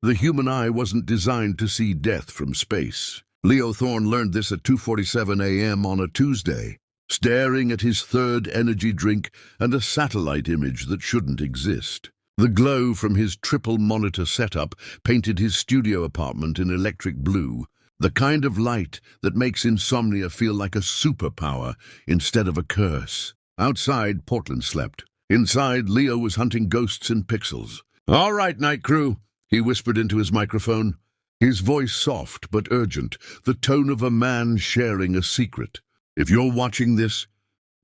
The human eye wasn't designed to see death from space. Leo Thorne learned this at 2:47 a.m. on a Tuesday, staring at his third energy drink and a satellite image that shouldn't exist. The glow from his triple-monitor setup painted his studio apartment in electric blue, the kind of light that makes insomnia feel like a superpower instead of a curse. Outside, Portland slept. Inside, Leo was hunting ghosts in pixels. "All right, night crew," he whispered into his microphone, his voice soft but urgent, the tone of a man sharing a secret. "If you're watching this,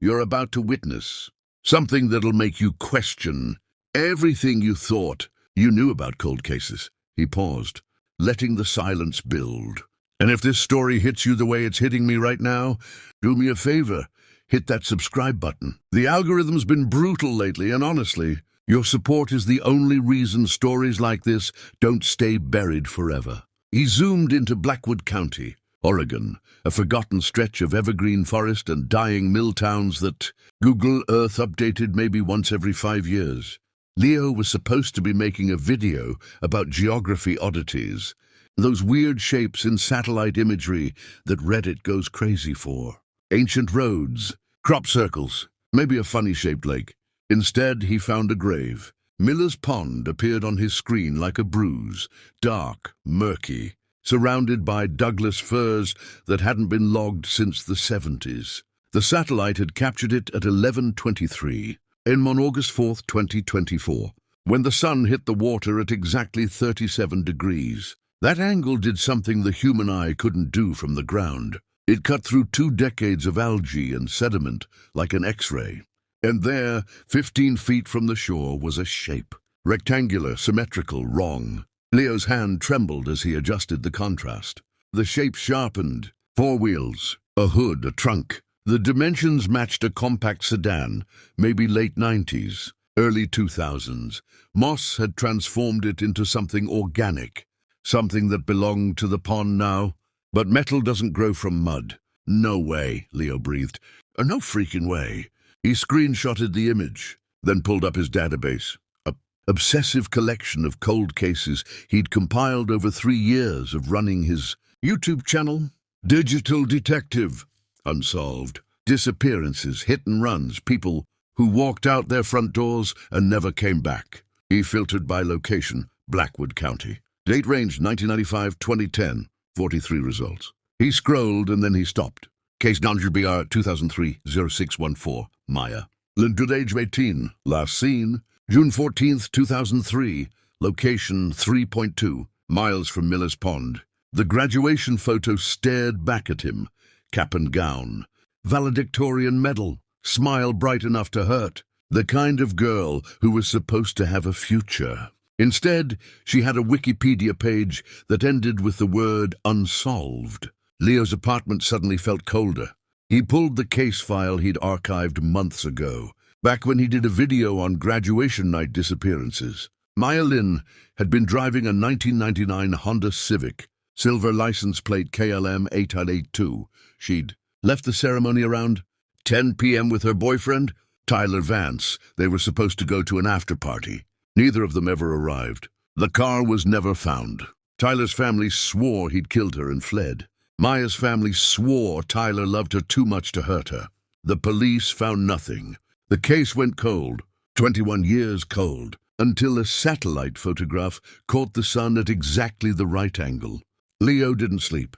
you're about to witness something that'll make you question everything you thought you knew about cold cases." He paused, letting the silence build. "And if this story hits you the way it's hitting me right now, do me a favor, hit that subscribe button. The algorithm's been brutal lately, and honestly, your support is the only reason stories like this don't stay buried forever." He zoomed into Blackwood County, Oregon, a forgotten stretch of evergreen forest and dying mill towns that Google Earth updated maybe once every 5 years. Leo was supposed to be making a video about geography oddities, those weird shapes in satellite imagery that Reddit goes crazy for. Ancient roads, crop circles, maybe a funny-shaped lake. Instead, he found a grave. Miller's Pond appeared on his screen like a bruise, dark, murky, surrounded by Douglas firs that hadn't been logged since the 70s. The satellite had captured it at 11:23. On August 4th, 2024, when the sun hit the water at exactly 37 degrees. That angle did something the human eye couldn't do from the ground. It cut through 2 decades of algae and sediment like an X-ray. And there, 15 feet from the shore, was a shape. Rectangular, symmetrical, wrong. Leo's hand trembled as he adjusted the contrast. The shape sharpened. 4 wheels, a hood, a trunk. The dimensions matched a compact sedan, maybe late 90s, early 2000s. Moss had transformed it into something organic, something that belonged to the pond now. But metal doesn't grow from mud. "No way," Leo breathed. "No freaking way." He screenshotted the image, then pulled up his database. An obsessive collection of cold cases he'd compiled over 3 years of running his YouTube channel. Digital Detective. Unsolved. Disappearances, hit and runs, people who walked out their front doors and never came back. He filtered by location, Blackwood County. Date range 1995-2010, 43 results. He scrolled and then he stopped. Case number BR 2003-0614, Maya Lin, age 18, last seen June 14th, 2003, location 3.2 miles from Miller's Pond. The graduation photo stared back at him, cap and gown, valedictorian medal, smile bright enough to hurt, the kind of girl who was supposed to have a future. Instead, she had a Wikipedia page that ended with the word unsolved. Leo's apartment suddenly felt colder. He pulled the case file he'd archived months ago, back when he did a video on graduation night disappearances. Maya Lin had been driving a 1999 Honda Civic, silver license plate KLM 8882. She'd left the ceremony around 10 p.m. with her boyfriend, Tyler Vance. They were supposed to go to an after-party. Neither of them ever arrived. The car was never found. Tyler's family swore he'd killed her and fled. Maya's family swore Tyler loved her too much to hurt her. The police found nothing. The case went cold, 21 years cold, until a satellite photograph caught the sun at exactly the right angle. Leo didn't sleep.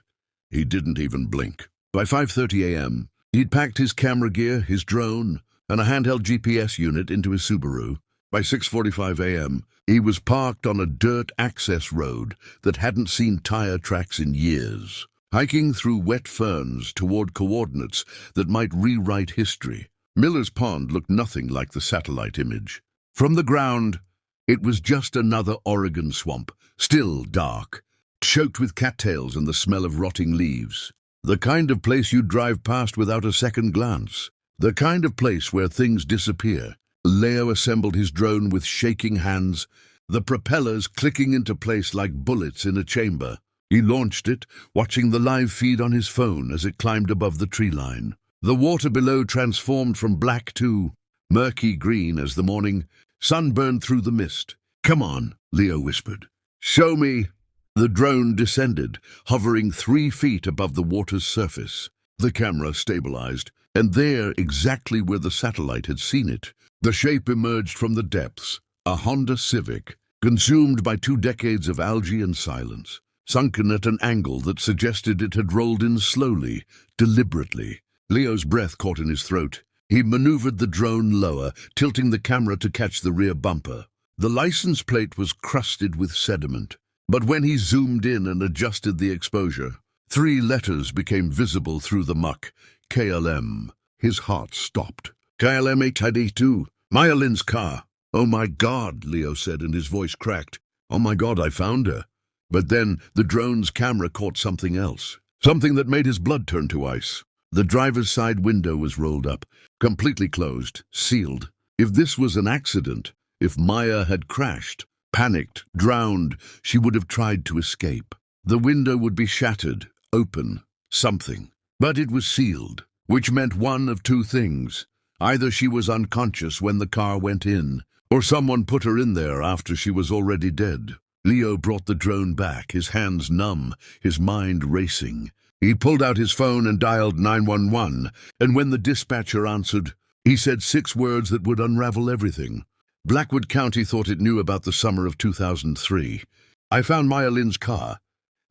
He didn't even blink. By 5:30 a.m., he'd packed his camera gear, his drone, and a handheld GPS unit into his Subaru. By 6:45 a.m., he was parked on a dirt access road that hadn't seen tire tracks in years, hiking through wet ferns toward coordinates that might rewrite history. Miller's Pond looked nothing like the satellite image. From the ground, it was just another Oregon swamp, still dark, choked with cattails and the smell of rotting leaves. The kind of place you'd drive past without a second glance. The kind of place where things disappear. Leo assembled his drone with shaking hands, the propellers clicking into place like bullets in a chamber. He launched it, watching the live feed on his phone as it climbed above the tree line. The water below transformed from black to murky green as the morning sun burned through the mist. "Come on," Leo whispered. Show me. The drone descended, hovering 3 feet above the water's surface. The camera stabilized, and there, exactly where the satellite had seen it, the shape emerged from the depths, a Honda Civic, consumed by 2 decades of algae and silence, sunken at an angle that suggested it had rolled in slowly, deliberately. Leo's breath caught in his throat. He maneuvered the drone lower, tilting the camera to catch the rear bumper. The license plate was crusted with sediment, but when he zoomed in and adjusted the exposure, 3 letters became visible through the muck. KLM. His heart stopped. KLM 882. Maya Lin's car. Oh my God, Leo said, and his voice cracked. Oh my God, I found her. But then the drone's camera caught something else. Something that made his blood turn to ice. The driver's side window was rolled up, completely closed, sealed. If this was an accident, if Maya had crashed, panicked, drowned, she would have tried to escape. The window would be shattered, open, something. But it was sealed, which meant one of 2 things. Either she was unconscious when the car went in, or someone put her in there after she was already dead. Leo brought the drone back, his hands numb, his mind racing. He pulled out his phone and dialed 911, and when the dispatcher answered, he said 6 words that would unravel everything. Blackwood County thought it knew about the summer of 2003. I found Maya Lin's car,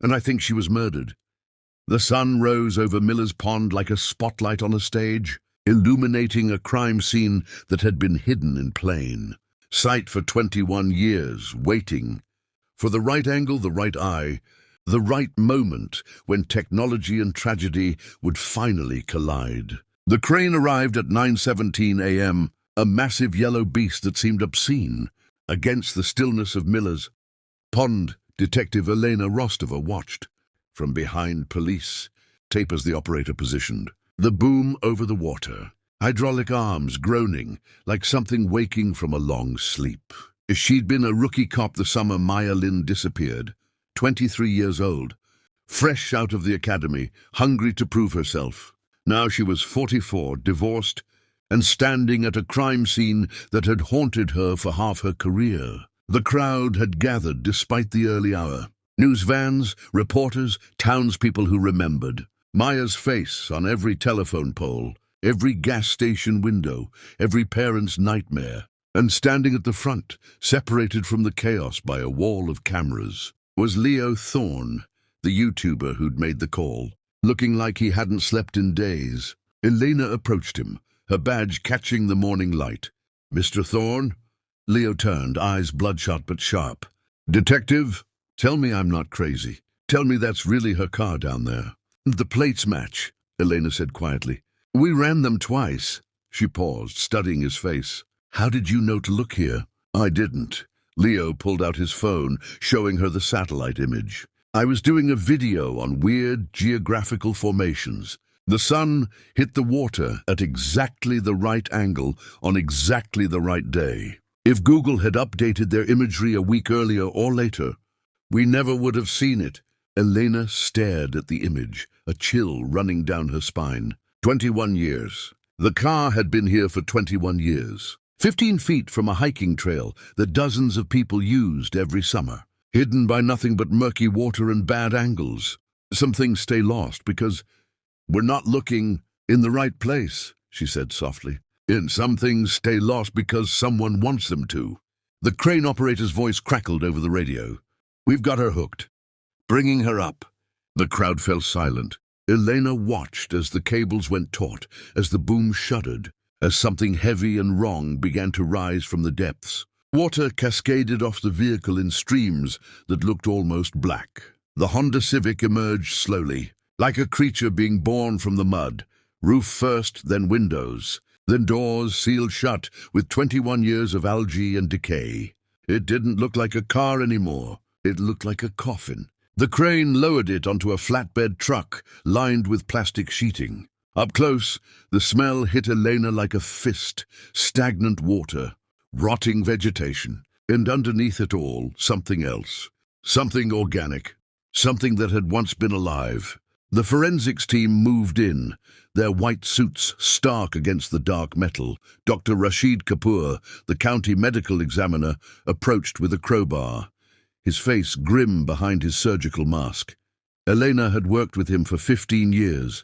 and I think she was murdered. The sun rose over Miller's Pond like a spotlight on a stage, illuminating a crime scene that had been hidden in plain sight for 21 years, waiting for the right angle, the right eye, the right moment when technology and tragedy would finally collide. The crane arrived at 9:17 a.m., a massive yellow beast that seemed obscene. Against the stillness of Miller's Pond, Detective Elena Rostova watched. From behind police tape as the operator positioned. The boom over the water, hydraulic arms groaning like something waking from a long sleep. She'd been a rookie cop the summer Maya Lin disappeared, 23 years old, fresh out of the academy, hungry to prove herself. Now she was 44, divorced, and standing at a crime scene that had haunted her for half her career. The crowd had gathered despite the early hour. News vans, reporters, townspeople who remembered. Maya's face on every telephone pole, every gas station window, every parent's nightmare. And standing at the front, separated from the chaos by a wall of cameras, was Leo Thorne, the YouTuber who'd made the call. Looking like he hadn't slept in days, Elena approached him, her badge catching the morning light. "Mr. Thorne?" Leo turned, eyes bloodshot but sharp. "Detective, tell me I'm not crazy. Tell me that's really her car down there." "The plates match," Elena said quietly. "We ran them twice." She paused, studying his face. "How did you know to look here?" "I didn't." Leo pulled out his phone, showing her the satellite image. "I was doing a video on weird geographical formations. The sun hit the water at exactly the right angle on exactly the right day. If Google had updated their imagery a week earlier or later, we never would have seen it." Elena stared at the image, a chill running down her spine. 21 years. The car had been here for 21 years. 15 feet from a hiking trail that dozens of people used every summer. Hidden by nothing but murky water and bad angles. "Some things stay lost because we're not looking in the right place," she said softly. "And some things stay lost because someone wants them to." The crane operator's voice crackled over the radio. "We've got her hooked. Bringing her up." The crowd fell silent. Elena watched as the cables went taut, as the boom shuddered, as something heavy and wrong began to rise from the depths. Water cascaded off the vehicle in streams that looked almost black. The Honda Civic emerged slowly, like a creature being born from the mud. Roof first, then windows, then doors sealed shut with 21 years of algae and decay. It didn't look like a car anymore. It looked like a coffin. The crane lowered it onto a flatbed truck lined with plastic sheeting. Up close, the smell hit Elena like a fist. Stagnant water, rotting vegetation, and underneath it all, something else. Something organic. Something that had once been alive. The forensics team moved in, their white suits stark against the dark metal. Dr. Rashid Kapoor, the county medical examiner, approached with a crowbar. his face grim behind his surgical mask. Elena had worked with him for 15 years.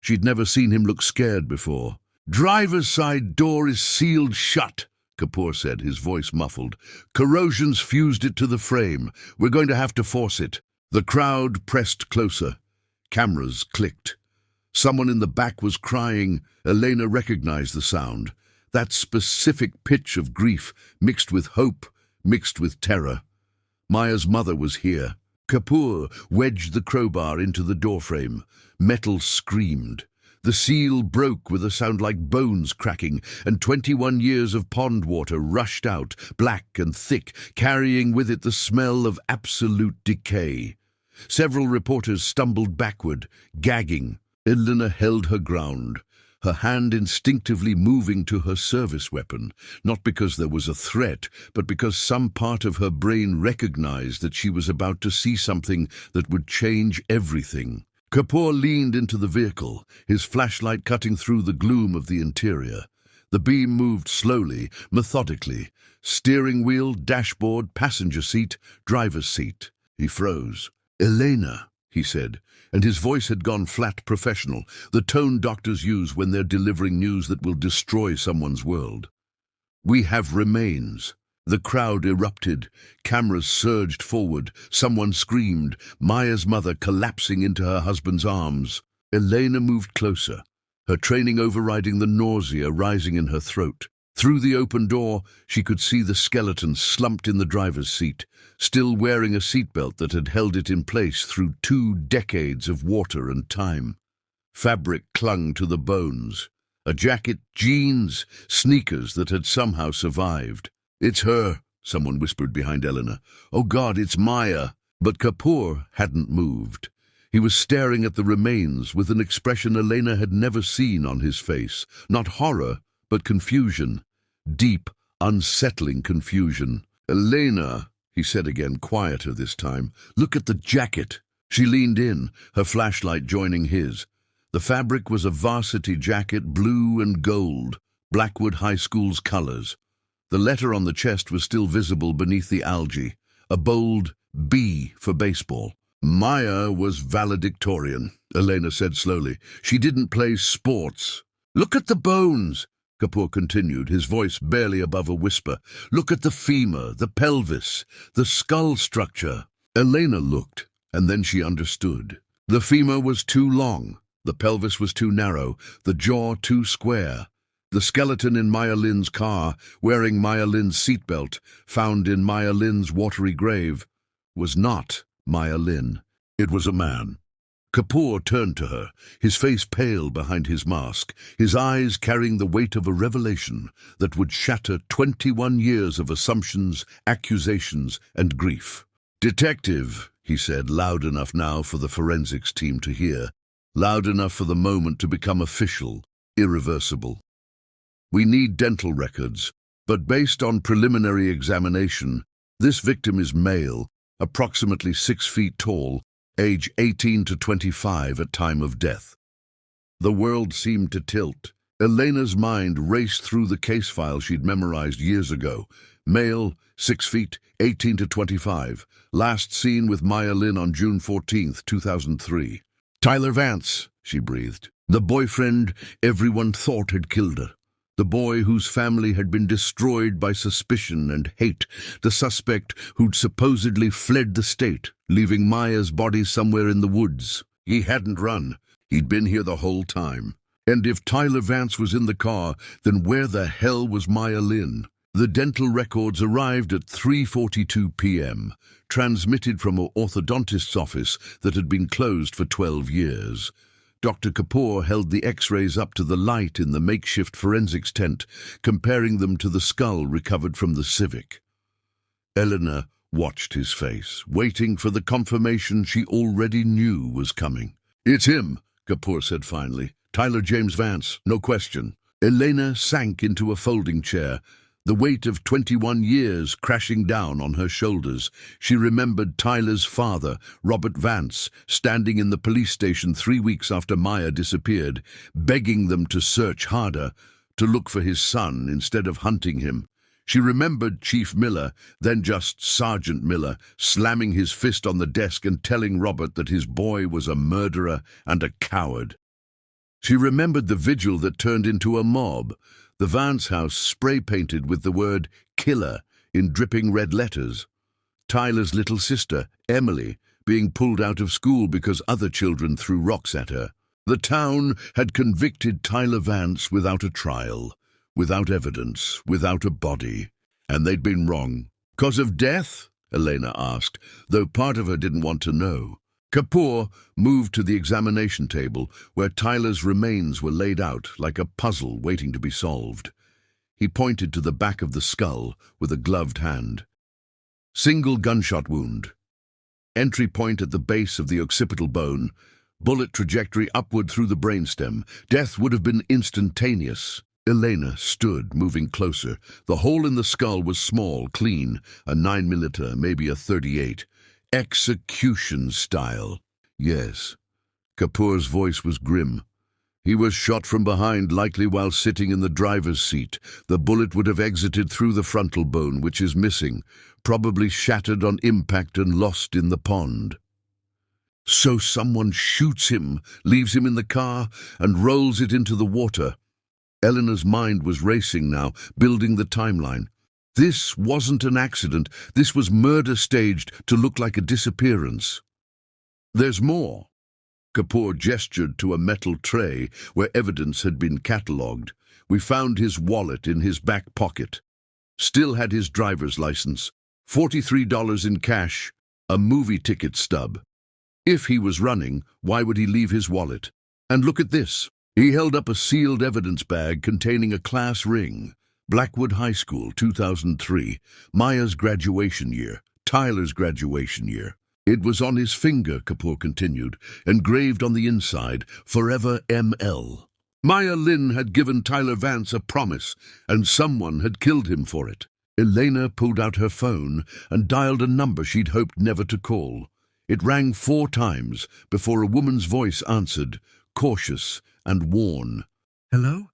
She'd never seen him look scared before. "Driver's side door is sealed shut," Kapoor said, his voice muffled. "Corrosion's fused it to the frame. We're going to have to force it." The crowd pressed closer. Cameras clicked. Someone in the back was crying. Elena recognized the sound. That specific pitch of grief, mixed with hope, mixed with terror. Maya's mother was here. Kapoor wedged the crowbar into the doorframe. Metal screamed. The seal broke with a sound like bones cracking, and 21 years of pond water rushed out, black and thick, carrying with it the smell of absolute decay. Several reporters stumbled backward, gagging. Elena held her ground, her hand instinctively moving to her service weapon, not because there was a threat, but because some part of her brain recognized that she was about to see something that would change everything. Kapoor leaned into the vehicle, his flashlight cutting through the gloom of the interior. The beam moved slowly, methodically. Steering wheel, dashboard, passenger seat, driver's seat. He froze. "Elena," he said, and his voice had gone flat professional, the tone doctors use when they're delivering news that will destroy someone's world. "We have remains." The crowd erupted. Cameras surged forward. Someone screamed, Maya's mother collapsing into her husband's arms. Elena moved closer, her training overriding the nausea rising in her throat. Through the open door, she could see the skeleton slumped in the driver's seat, still wearing a seatbelt that had held it in place through 2 decades of water and time. Fabric clung to the bones. A jacket, jeans, sneakers that had somehow survived. "It's her," someone whispered behind Elena. "Oh God, it's Maya." But Kapoor hadn't moved. He was staring at the remains with an expression Elena had never seen on his face. Not horror, but confusion. Deep, unsettling confusion. "Elena," he said again, quieter this time, "look at the jacket." She leaned in, her flashlight joining his. The fabric was a varsity jacket, blue and gold, Blackwood High School's colors. The letter on the chest was still visible beneath the algae, a bold B for baseball. "Maya was valedictorian," Elena said slowly. "She didn't play sports." "Look at the bones," Kapoor continued, his voice barely above a whisper. "Look at the femur, the pelvis, the skull structure." Elena looked, and then she understood. The femur was too long, the pelvis was too narrow, the jaw too square. The skeleton in Maya Lin's car, wearing Maya Lin's seatbelt, found in Maya Lin's watery grave, was not Maya Lin. It was a man. Kapoor turned to her, his face pale behind his mask, his eyes carrying the weight of a revelation that would shatter 21 years of assumptions, accusations, and grief. "Detective," he said, loud enough now for the forensics team to hear, loud enough for the moment to become official, irreversible. "We need dental records, but based on preliminary examination, this victim is male, approximately 6 feet tall, age 18 to 25 at time of death." The world seemed to tilt. Elena's mind raced through the case file she'd memorized years ago. Male, 6 feet, 18 to 25. Last seen with Maya Lin on June 14th, 2003. "Tyler Vance," she breathed. "The boyfriend everyone thought had killed her. The boy whose family had been destroyed by suspicion and hate. The suspect who'd supposedly fled the state, leaving Maya's body somewhere in the woods. He hadn't run. He'd been here the whole time. And if Tyler Vance was in the car, then where the hell was Maya Lin? The dental records arrived at 3:42 p.m., transmitted from an orthodontist's office that had been closed for 12 years. Dr. Kapoor held the X-rays up to the light in the makeshift forensics tent, comparing them to the skull recovered from the Civic. Elena watched his face, waiting for the confirmation she already knew was coming. "It's him," Kapoor said finally. "Tyler James Vance, no question." Elena sank into a folding chair, the weight of 21 years crashing down on her shoulders. She remembered Tyler's father, Robert Vance, standing in the police station 3 weeks after Maya disappeared, begging them to search harder, to look for his son instead of hunting him. She remembered Chief Miller, then just Sergeant Miller, slamming his fist on the desk and telling Robert that his boy was a murderer and a coward. She remembered the vigil that turned into a mob, the Vance house spray-painted with the word killer in dripping red letters. Tyler's little sister, Emily, being pulled out of school because other children threw rocks at her. The town had convicted Tyler Vance without a trial, without evidence, without a body. And they'd been wrong. "'Cause of death?" Elena asked, though part of her didn't want to know. Kapoor moved to the examination table, where Tyler's remains were laid out like a puzzle waiting to be solved. He pointed to the back of the skull with a gloved hand. Single gunshot wound. Entry point at the base of the occipital bone. Bullet trajectory upward through the brainstem. Death would have been instantaneous. Elena stood, moving closer. The hole in the skull was small, clean, a 9mm, maybe a .38. Execution style. Yes. Kapoor's voice was grim. He was shot from behind, likely while sitting in the driver's seat. The bullet would have exited through the frontal bone, which is missing, probably shattered on impact and lost in the pond. So someone shoots him, leaves him in the car, and rolls it into the water. Eleanor's mind was racing now, building the timeline. This wasn't an accident. This was murder staged to look like a disappearance. There's more. Kapoor gestured to a metal tray where evidence had been catalogued. We found his wallet in his back pocket. Still had his driver's license, $43 in cash, a movie ticket stub. If he was running, why would he leave his wallet? And look at this. He held up a sealed evidence bag containing a class ring. Blackwood High School, 2003. Maya's graduation year. Tyler's graduation year. It was on his finger, Kapoor continued, engraved on the inside, Forever ML. Maya Lin had given Tyler Vance a promise, and someone had killed him for it. Elena pulled out her phone and dialed a number she'd hoped never to call. It rang 4 times before a woman's voice answered, cautious and worn. Hello?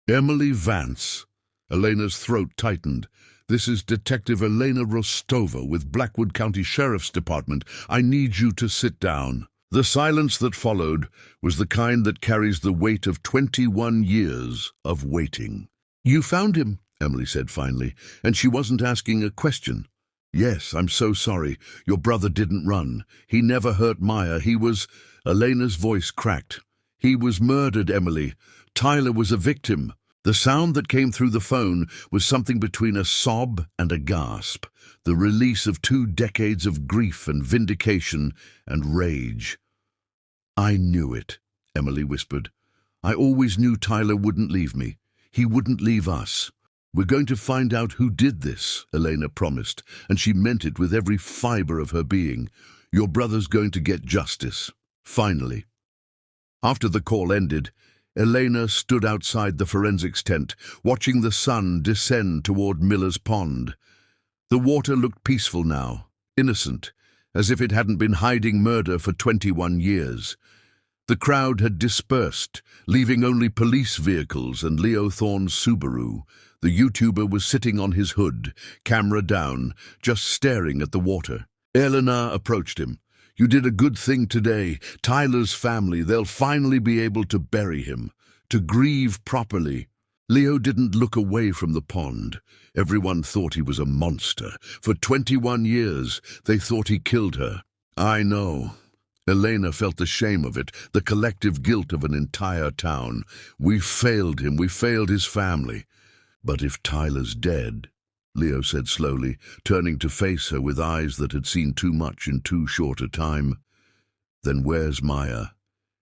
Emily Vance. Elena's throat tightened. This is Detective Elena Rostova with Blackwood County Sheriff's Department. I need you to sit down. The silence that followed was the kind that carries the weight of 21 years of waiting. You found him, Emily said finally, and she wasn't asking a question. Yes, I'm so sorry. Your brother didn't run. He never hurt Maya. He was... Elena's voice cracked. He was murdered, Emily. Tyler was a victim. The sound that came through the phone was something between a sob and a gasp, the release of 2 decades of grief and vindication and rage. I knew it, Emily whispered. I always knew Tyler wouldn't leave me. He wouldn't leave us. We're going to find out who did this, Elena promised, and she meant it with every fiber of her being. Your brother's going to get justice. Finally. After the call ended, Elena stood outside the forensics tent, watching the sun descend toward Miller's Pond. The water looked peaceful now, innocent, as if it hadn't been hiding murder for 21 years. The crowd had dispersed, leaving only police vehicles and Leo Thorne's Subaru. The YouTuber was sitting on his hood, camera down, just staring at the water. Elena approached him. You did a good thing today. Tyler's family, they'll finally be able to bury him, to grieve properly. Leo didn't look away from the pond. Everyone thought he was a monster. For 21 years, they thought he killed her. I know. Elena felt the shame of it, the collective guilt of an entire town. We failed him. We failed his family. But if Tyler's dead, Leo said slowly, turning to face her with eyes that had seen too much in too short a time. Then where's Maya?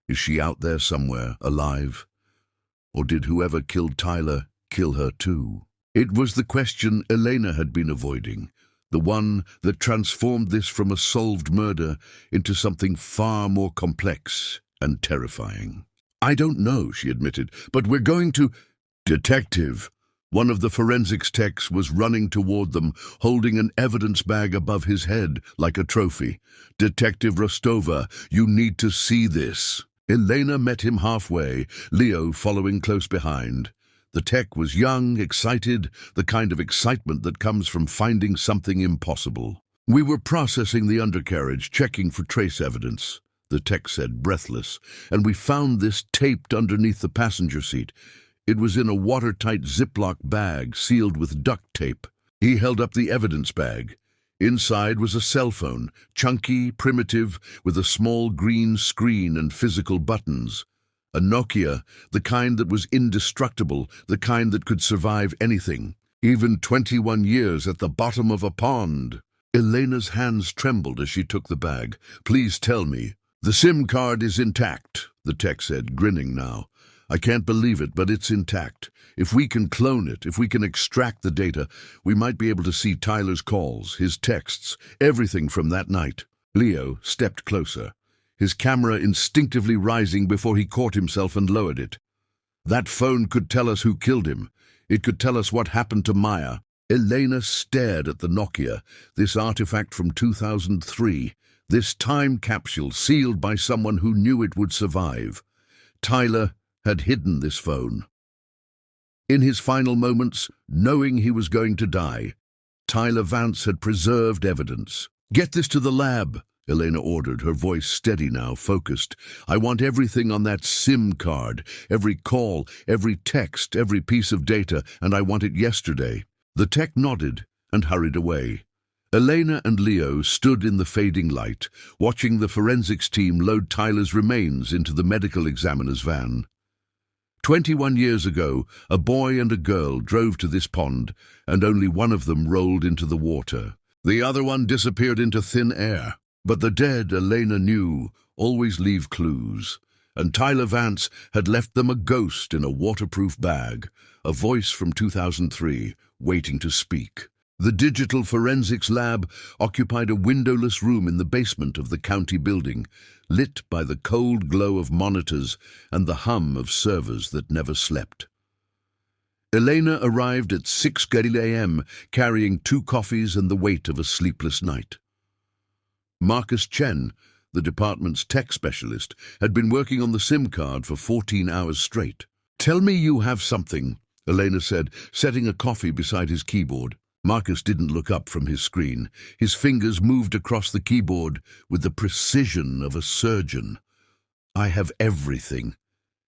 Is she out there somewhere, alive? Or did whoever killed Tyler kill her too? It was the question Elena had been avoiding, the one that transformed this from a solved murder into something far more complex and terrifying. I don't know, she admitted, but we're going to... Detective! One of the forensics techs was running toward them, holding an evidence bag above his head like a trophy. Detective Rostova, you need to see this. Elena met him halfway, Leo following close behind. The tech was young, excited, the kind of excitement that comes from finding something impossible. "We were processing the undercarriage, checking for trace evidence," the tech said, breathless, "and we found this taped underneath the passenger seat. It was in a watertight Ziploc bag sealed with duct tape." He held up the evidence bag. Inside was a cell phone, chunky, primitive, with a small green screen and physical buttons. A Nokia, the kind that was indestructible, the kind that could survive anything, even 21 years at the bottom of a pond. Elena's hands trembled as she took the bag. "Please tell me." "The SIM card is intact," the tech said, grinning now. "I can't believe it, but it's intact. If we can clone it, if we can extract the data, we might be able to see Tyler's calls, his texts, everything from that night." Leo stepped closer, his camera instinctively rising before he caught himself and lowered it. "That phone could tell us who killed him. It could tell us what happened to Maya." Elena stared at the Nokia, this artifact from 2003, this time capsule sealed by someone who knew it would survive. Tyler had hidden this phone. In his final moments, knowing he was going to die, Tyler Vance had preserved evidence. "Get this to the lab," Elena ordered, her voice steady now, focused. "I want everything on that SIM card, every call, every text, every piece of data, and I want it yesterday." The tech nodded and hurried away. Elena and Leo stood in the fading light, watching the forensics team load Tyler's remains into the medical examiner's van. 21 years ago, a boy and a girl drove to this pond, and only one of them rolled into the water. The other one disappeared into thin air. But the dead, Elena knew, always leave clues, and Tyler Vance had left them a ghost in a waterproof bag, a voice from 2003, waiting to speak. The digital forensics lab occupied a windowless room in the basement of the county building, lit by the cold glow of monitors and the hum of servers that never slept. Elena arrived at 6:30 a.m., carrying 2 coffees and the weight of a sleepless night. Marcus Chen, the department's tech specialist, had been working on the SIM card for 14 hours straight. "Tell me you have something," Elena said, setting a coffee beside his keyboard. Marcus didn't look up from his screen. His fingers moved across the keyboard with the precision of a surgeon. "I have everything.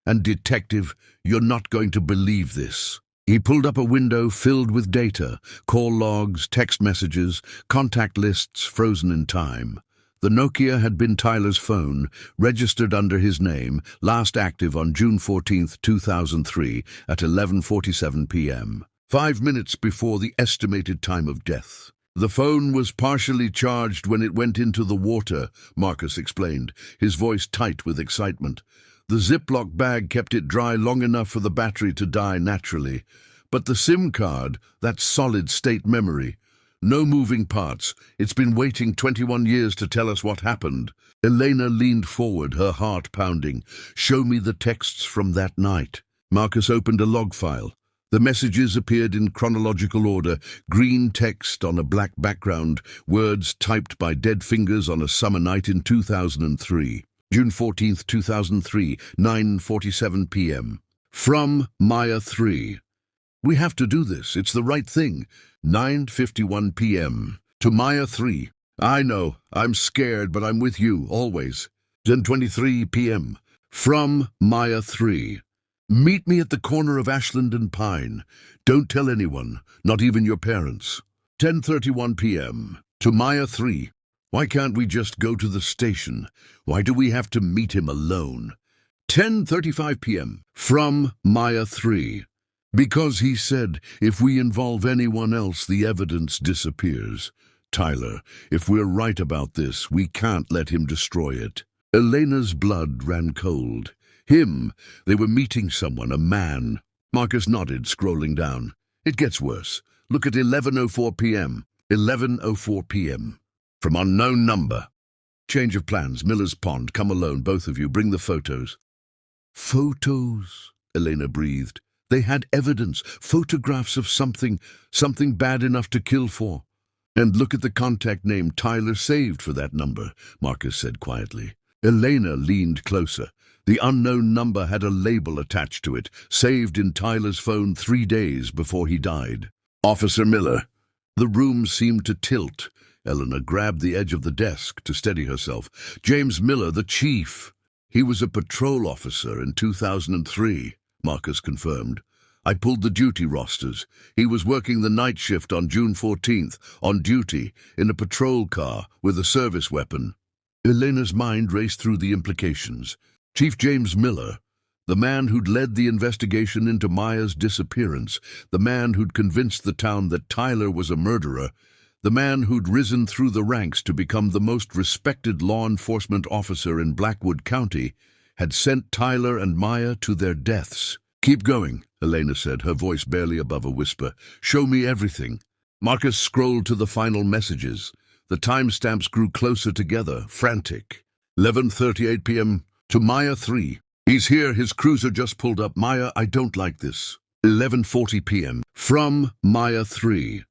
And detective, you're not going to believe this." He pulled up a window filled with data, call logs, text messages, contact lists frozen in time. The Nokia had been Tyler's phone, registered under his name, last active on June 14, 2003 at 11:47 p.m. 5 minutes before the estimated time of death. "The phone was partially charged when it went into the water," Marcus explained, his voice tight with excitement. "The Ziploc bag kept it dry long enough for the battery to die naturally. But the SIM card, that solid-state memory, no moving parts. It's been waiting 21 years to tell us what happened." Elena leaned forward, her heart pounding. "Show me the texts from that night." Marcus opened a log file. The messages appeared in chronological order, green text on a black background, words typed by dead fingers on a summer night in 2003. June 14, 2003, 9:47 p.m. From Maya 3. "We have to do this. It's the right thing." 9:51 p.m. To Maya 3. "I know. I'm scared, but I'm with you, always." 10:23 p.m. From Maya 3. "Meet me at the corner of Ashland and Pine. Don't tell anyone, not even your parents." 10:31 p.m. To Maya 3. "Why can't we just go to the station? Why do we have to meet him alone?" 10:35 p.m. From Maya 3. "Because he said, if we involve anyone else, the evidence disappears. Tyler, if we're right about this, we can't let him destroy it." Elena's blood ran cold. Him. They were meeting someone, a man. Marcus nodded, scrolling down. "It gets worse. Look at 11:04 p.m. 11:04 p.m. From unknown number. Change of plans, Miller's Pond. Come alone, both of you. Bring the photos." "Photos," Elena breathed. They had evidence, photographs of something bad enough to kill for. "And look at the contact name Tyler saved for that number," Marcus said quietly. Elena leaned closer. The unknown number had a label attached to it, saved in Tyler's phone 3 days before he died. Officer Miller. The room seemed to tilt. Elena grabbed the edge of the desk to steady herself. James Miller, the chief. He was a patrol officer in 2003, Marcus confirmed. I pulled the duty rosters. He was working the night shift on June 14th, on duty, in a patrol car with a service weapon. Elena's mind raced through the implications. Chief James Miller, the man who'd led the investigation into Maya's disappearance, the man who'd convinced the town that Tyler was a murderer, the man who'd risen through the ranks to become the most respected law enforcement officer in Blackwood County, had sent Tyler and Maya to their deaths. Keep going, Elena said, her voice barely above a whisper. Show me everything. Marcus scrolled to the final messages. The timestamps grew closer together, frantic. 11:38 p.m. to Maya 3. He's here, his cruiser just pulled up. Maya, I don't like this. 11:40 p.m. from Maya 3.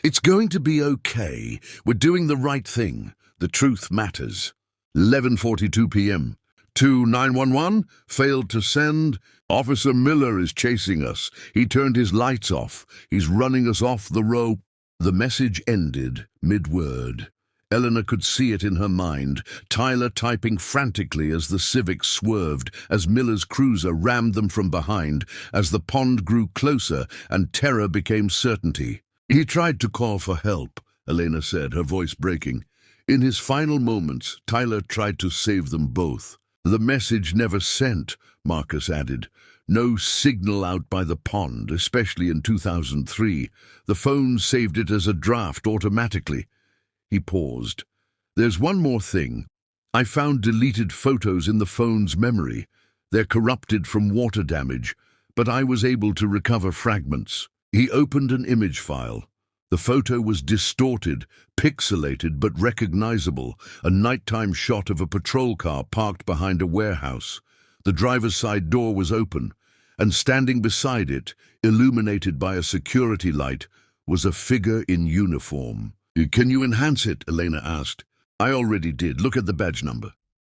It's going to be okay. We're doing the right thing. The truth matters. 11:42 p.m. to 911. Failed to send. Officer Miller is chasing us. He turned his lights off. He's running us off the road. The message ended mid-word. Elena could see it in her mind, Tyler typing frantically as the Civic swerved, as Miller's cruiser rammed them from behind, as the pond grew closer and terror became certainty. He tried to call for help, Elena said, her voice breaking. In his final moments, Tyler tried to save them both. The message never sent, Marcus added. No signal out by the pond, especially in 2003. The phone saved it as a draft automatically. He paused. There's one more thing. I found deleted photos in the phone's memory. They're corrupted from water damage, but I was able to recover fragments. He opened an image file. The photo was distorted, pixelated but recognizable, a nighttime shot of a patrol car parked behind a warehouse. The driver's side door was open, and standing beside it, illuminated by a security light, was a figure in uniform. Can you enhance it? Elena asked. I already did. Look at the badge number.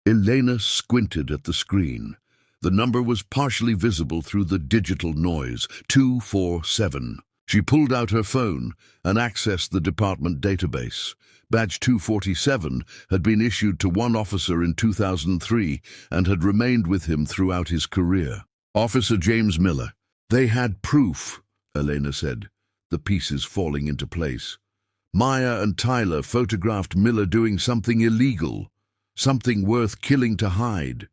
Elena squinted at the screen. The number was partially visible through the digital noise, 247. She pulled out her phone and accessed the department database. Badge 247 had been issued to one officer in 2003 and had remained with him throughout his career. Officer James Miller. They had proof, Elena said, the pieces falling into place. Maya and Tyler photographed Miller doing something illegal, something worth killing to hide.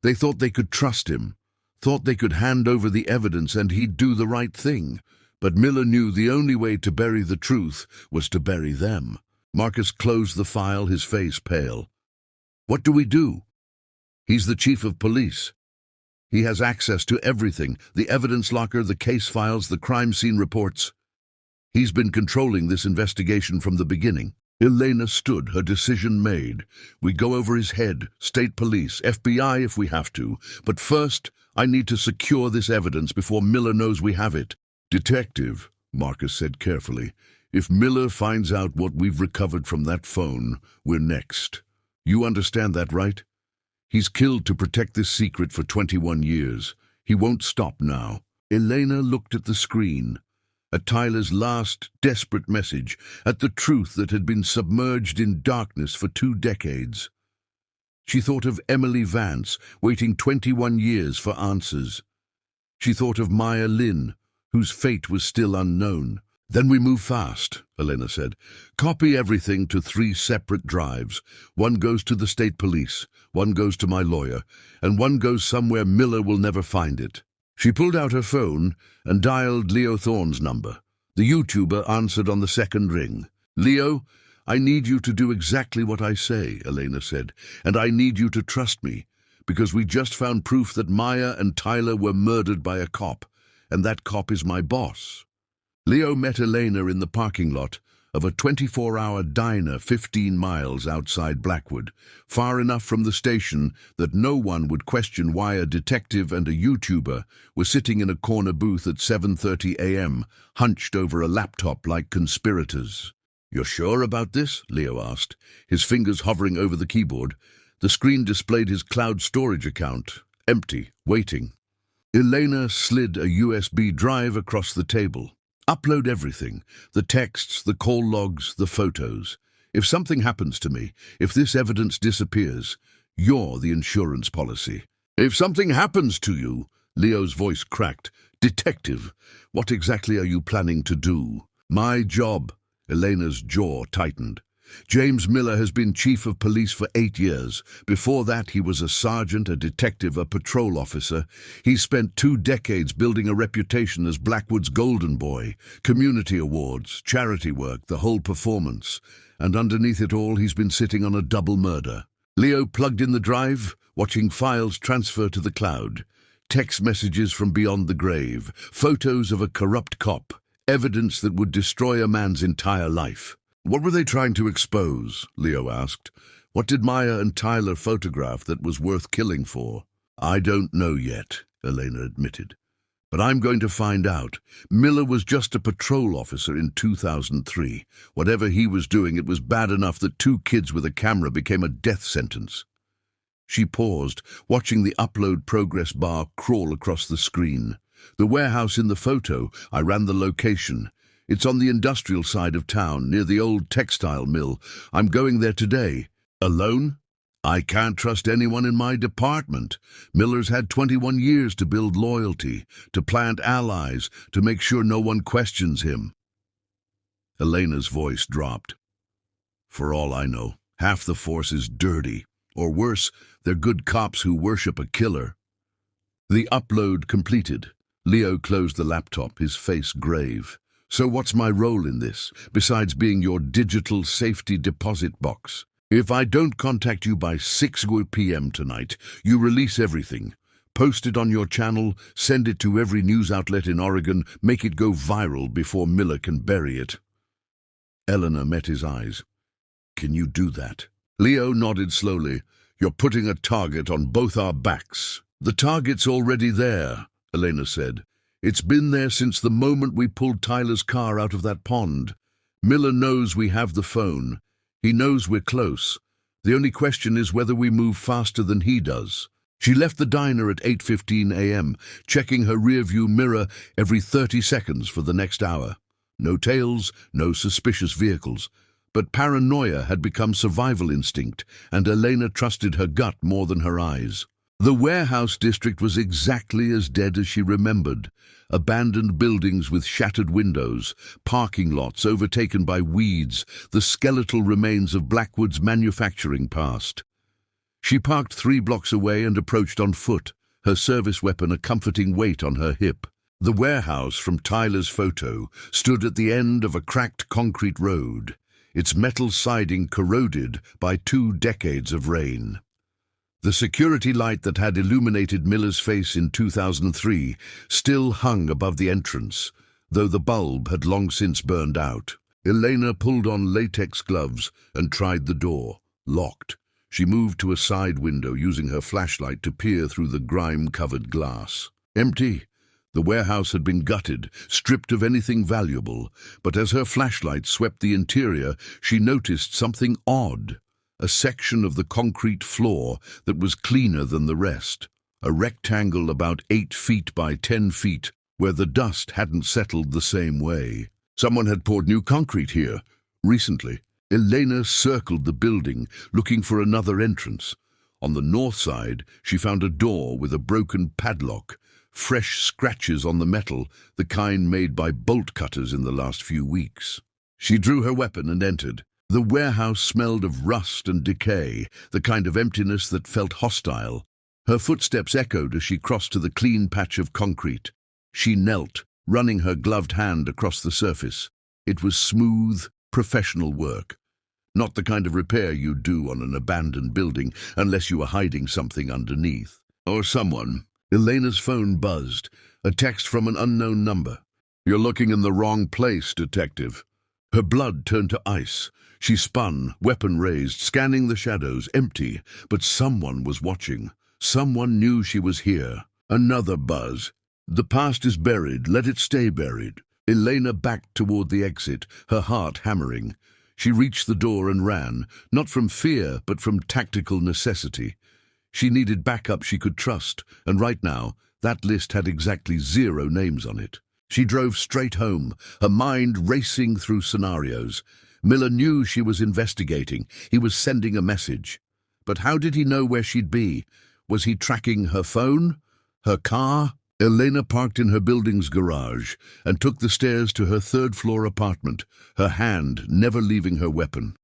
They thought they could trust him, thought they could hand over the evidence and he'd do the right thing. But Miller knew the only way to bury the truth was to bury them. Marcus closed the file, his face pale. What do we do? He's the chief of police. He has access to everything, the evidence locker, the case files, the crime scene reports. He's been controlling this investigation from the beginning. Elena stood, her decision made. We go over his head, state police, FBI if we have to. But first, I need to secure this evidence before Miller knows we have it. Detective, Marcus said carefully, if Miller finds out what we've recovered from that phone, we're next. You understand that, right? He's killed to protect this secret for 21 years. He won't stop now. Elena looked at the screen, at Tyler's last desperate message, at the truth that had been submerged in darkness for 2 decades. She thought of Emily Vance, waiting 21 years for answers. She thought of Maya Lin, whose fate was still unknown. Then we move fast, Elena said. Copy everything to 3 separate drives. One goes to the state police, one goes to my lawyer, and one goes somewhere Miller will never find it. She pulled out her phone and dialed Leo Thorne's number. The YouTuber answered on the second ring. Leo, I need you to do exactly what I say, Elena said, and I need you to trust me, because we just found proof that Maya and Tyler were murdered by a cop, and that cop is my boss. Leo met Elena in the parking lot of a 24-hour diner 15 miles outside Blackwood, far enough from the station that no one would question why a detective and a YouTuber were sitting in a corner booth at 7:30 a.m., hunched over a laptop like conspirators. You're sure about this? Leo asked, his fingers hovering over the keyboard. The screen displayed his cloud storage account, empty, waiting. Elena slid a USB drive across the table. Upload everything, the texts, the call logs, the photos. If something happens to me, if this evidence disappears, you're the insurance policy. If something happens to you, Leo's voice cracked. Detective, what exactly are you planning to do? My job. Elena's jaw tightened. James Miller has been chief of police for 8 years. Before that, he was a sergeant, a detective, a patrol officer. He spent 2 decades building a reputation as Blackwood's golden boy. Community awards, charity work, the whole performance. And underneath it all, he's been sitting on a double murder. Leo plugged in the drive, watching files transfer to the cloud. Text messages from beyond the grave, photos of a corrupt cop, evidence that would destroy a man's entire life. What were they trying to expose? Leo asked. What did Maya and Tyler photograph that was worth killing for? I don't know yet, Elena admitted. But I'm going to find out. Miller was just a patrol officer in 2003. Whatever he was doing, it was bad enough that 2 kids with a camera became a death sentence. She paused, watching the upload progress bar crawl across the screen. The warehouse in the photo, I ran the location. It's on the industrial side of town, near the old textile mill. I'm going there today. Alone? I can't trust anyone in my department. Miller's had 21 years to build loyalty, to plant allies, to make sure no one questions him. Elena's voice dropped. For all I know, half the force is dirty. Or worse, they're good cops who worship a killer. The upload completed. Leo closed the laptop, his face grave. So what's my role in this, besides being your digital safety deposit box? If I don't contact you by 6 p.m. tonight, you release everything. Post it on your channel, send it to every news outlet in Oregon, make it go viral before Miller can bury it. Eleanor met his eyes. Can you do that? Leo nodded slowly. You're putting a target on both our backs. The target's already there, Elena said. It's been there since the moment we pulled Tyler's car out of that pond. Miller knows we have the phone. He knows we're close. The only question is whether we move faster than he does. She left the diner at 8:15 a.m., checking her rearview mirror every 30 seconds for the next hour. No tails, no suspicious vehicles. But paranoia had become survival instinct, and Elena trusted her gut more than her eyes. The warehouse district was exactly as dead as she remembered. Abandoned buildings with shattered windows, parking lots overtaken by weeds, the skeletal remains of Blackwood's manufacturing past. She parked 3 blocks away and approached on foot, her service weapon a comforting weight on her hip. The warehouse from Tyler's photo stood at the end of a cracked concrete road, its metal siding corroded by 2 decades of rain. The security light that had illuminated Miller's face in 2003 still hung above the entrance, though the bulb had long since burned out. Elena pulled on latex gloves and tried the door, locked. She moved to a side window, using her flashlight to peer through the grime-covered glass. Empty. The warehouse had been gutted, stripped of anything valuable, but as her flashlight swept the interior, she noticed something odd. A section of the concrete floor that was cleaner than the rest. A rectangle about 8 feet by 10 feet, where the dust hadn't settled the same way. Someone had poured new concrete here, recently. Elena circled the building, looking for another entrance. On the north side, she found a door with a broken padlock, fresh scratches on the metal, the kind made by bolt cutters in the last few weeks. She drew her weapon and entered. The warehouse smelled of rust and decay, the kind of emptiness that felt hostile. Her footsteps echoed as she crossed to the clean patch of concrete. She knelt, running her gloved hand across the surface. It was smooth, professional work. Not the kind of repair you'd do on an abandoned building unless you were hiding something underneath. Or someone. Elena's phone buzzed, a text from an unknown number. You're looking in the wrong place, detective. Her blood turned to ice. She spun, weapon raised, scanning the shadows, empty, but someone was watching. Someone knew she was here. Another buzz. The past is buried, let it stay buried. Elena backed toward the exit, her heart hammering. She reached the door and ran, not from fear, but from tactical necessity. She needed backup she could trust, and right now, that list had exactly 0 names on it. She drove straight home, her mind racing through scenarios. Miller knew she was investigating. He was sending a message. But how did he know where she'd be? Was he tracking her phone? Her car? Elena parked in her building's garage and took the stairs to her 3rd-floor apartment, her hand never leaving her weapon.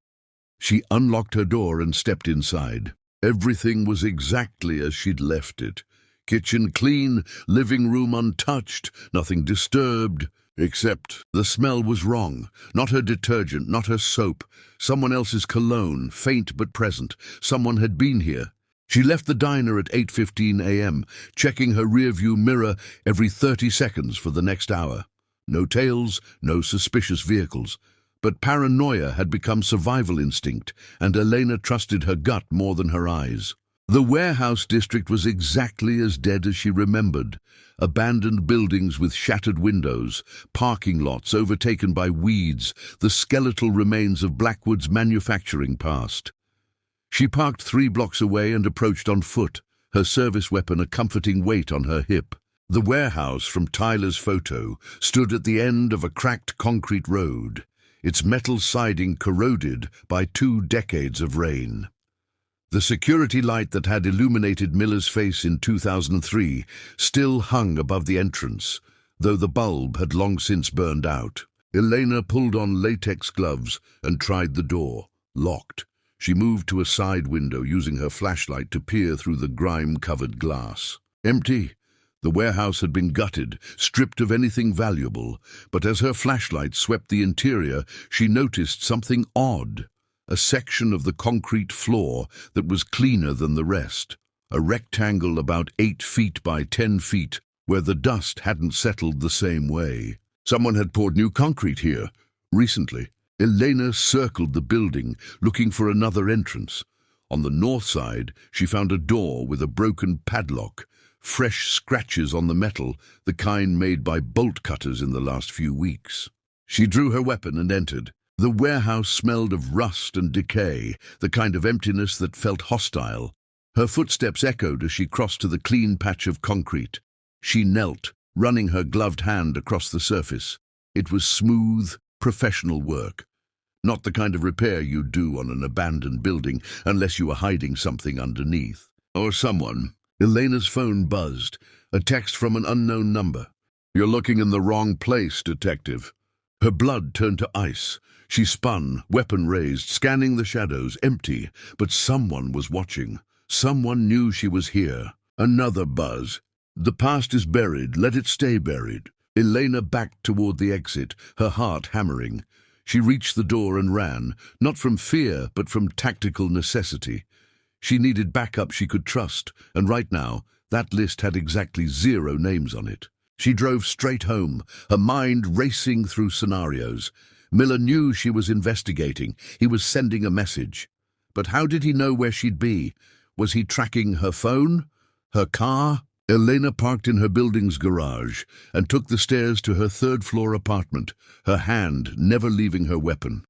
She unlocked her door and stepped inside. Everything was exactly as she'd left it. Kitchen clean, living room untouched, nothing disturbed. Except the smell was wrong. Not her detergent, not her soap. Someone else's cologne, faint but present. Someone had been here. She left the diner at 8:15 a.m., checking her rearview mirror every 30 seconds for the next hour. No tails, no suspicious vehicles. But paranoia had become survival instinct, and Elena trusted her gut more than her eyes. The warehouse district was exactly as dead as she remembered. Abandoned buildings with shattered windows, parking lots overtaken by weeds, the skeletal remains of Blackwood's manufacturing past. She parked 3 blocks away and approached on foot, her service weapon a comforting weight on her hip. The warehouse from Tyler's photo stood at the end of a cracked concrete road, its metal siding corroded by 2 decades of rain. The security light that had illuminated Miller's face in 2003 still hung above the entrance, though the bulb had long since burned out. Elena pulled on latex gloves and tried the door, locked. She moved to a side window, using her flashlight to peer through the grime-covered glass. Empty. The warehouse had been gutted, stripped of anything valuable, but as her flashlight swept the interior, she noticed something odd. A section of the concrete floor that was cleaner than the rest. A rectangle about 8 feet by 10 feet, where the dust hadn't settled the same way. Someone had poured new concrete here, recently. Elena circled the building, looking for another entrance. On the north side, she found a door with a broken padlock, fresh scratches on the metal, the kind made by bolt cutters in the last few weeks. She drew her weapon and entered. The warehouse smelled of rust and decay, the kind of emptiness that felt hostile. Her footsteps echoed as she crossed to the clean patch of concrete. She knelt, running her gloved hand across the surface. It was smooth, professional work. Not the kind of repair you'd do on an abandoned building unless you were hiding something underneath. Or someone. Elena's phone buzzed, a text from an unknown number. "You're looking in the wrong place, detective." Her blood turned to ice. She spun, weapon raised, scanning the shadows, empty, but someone was watching. Someone knew she was here. Another buzz. "The past is buried, let it stay buried." Elena backed toward the exit, her heart hammering. She reached the door and ran, not from fear, but from tactical necessity. She needed backup she could trust, and right now, that list had exactly 0 names on it. She drove straight home, her mind racing through scenarios. Miller knew she was investigating. He was sending a message. But how did he know where she'd be? Was he tracking her phone? Her car? Elena parked in her building's garage and took the stairs to her 3rd-floor apartment, her hand never leaving her weapon.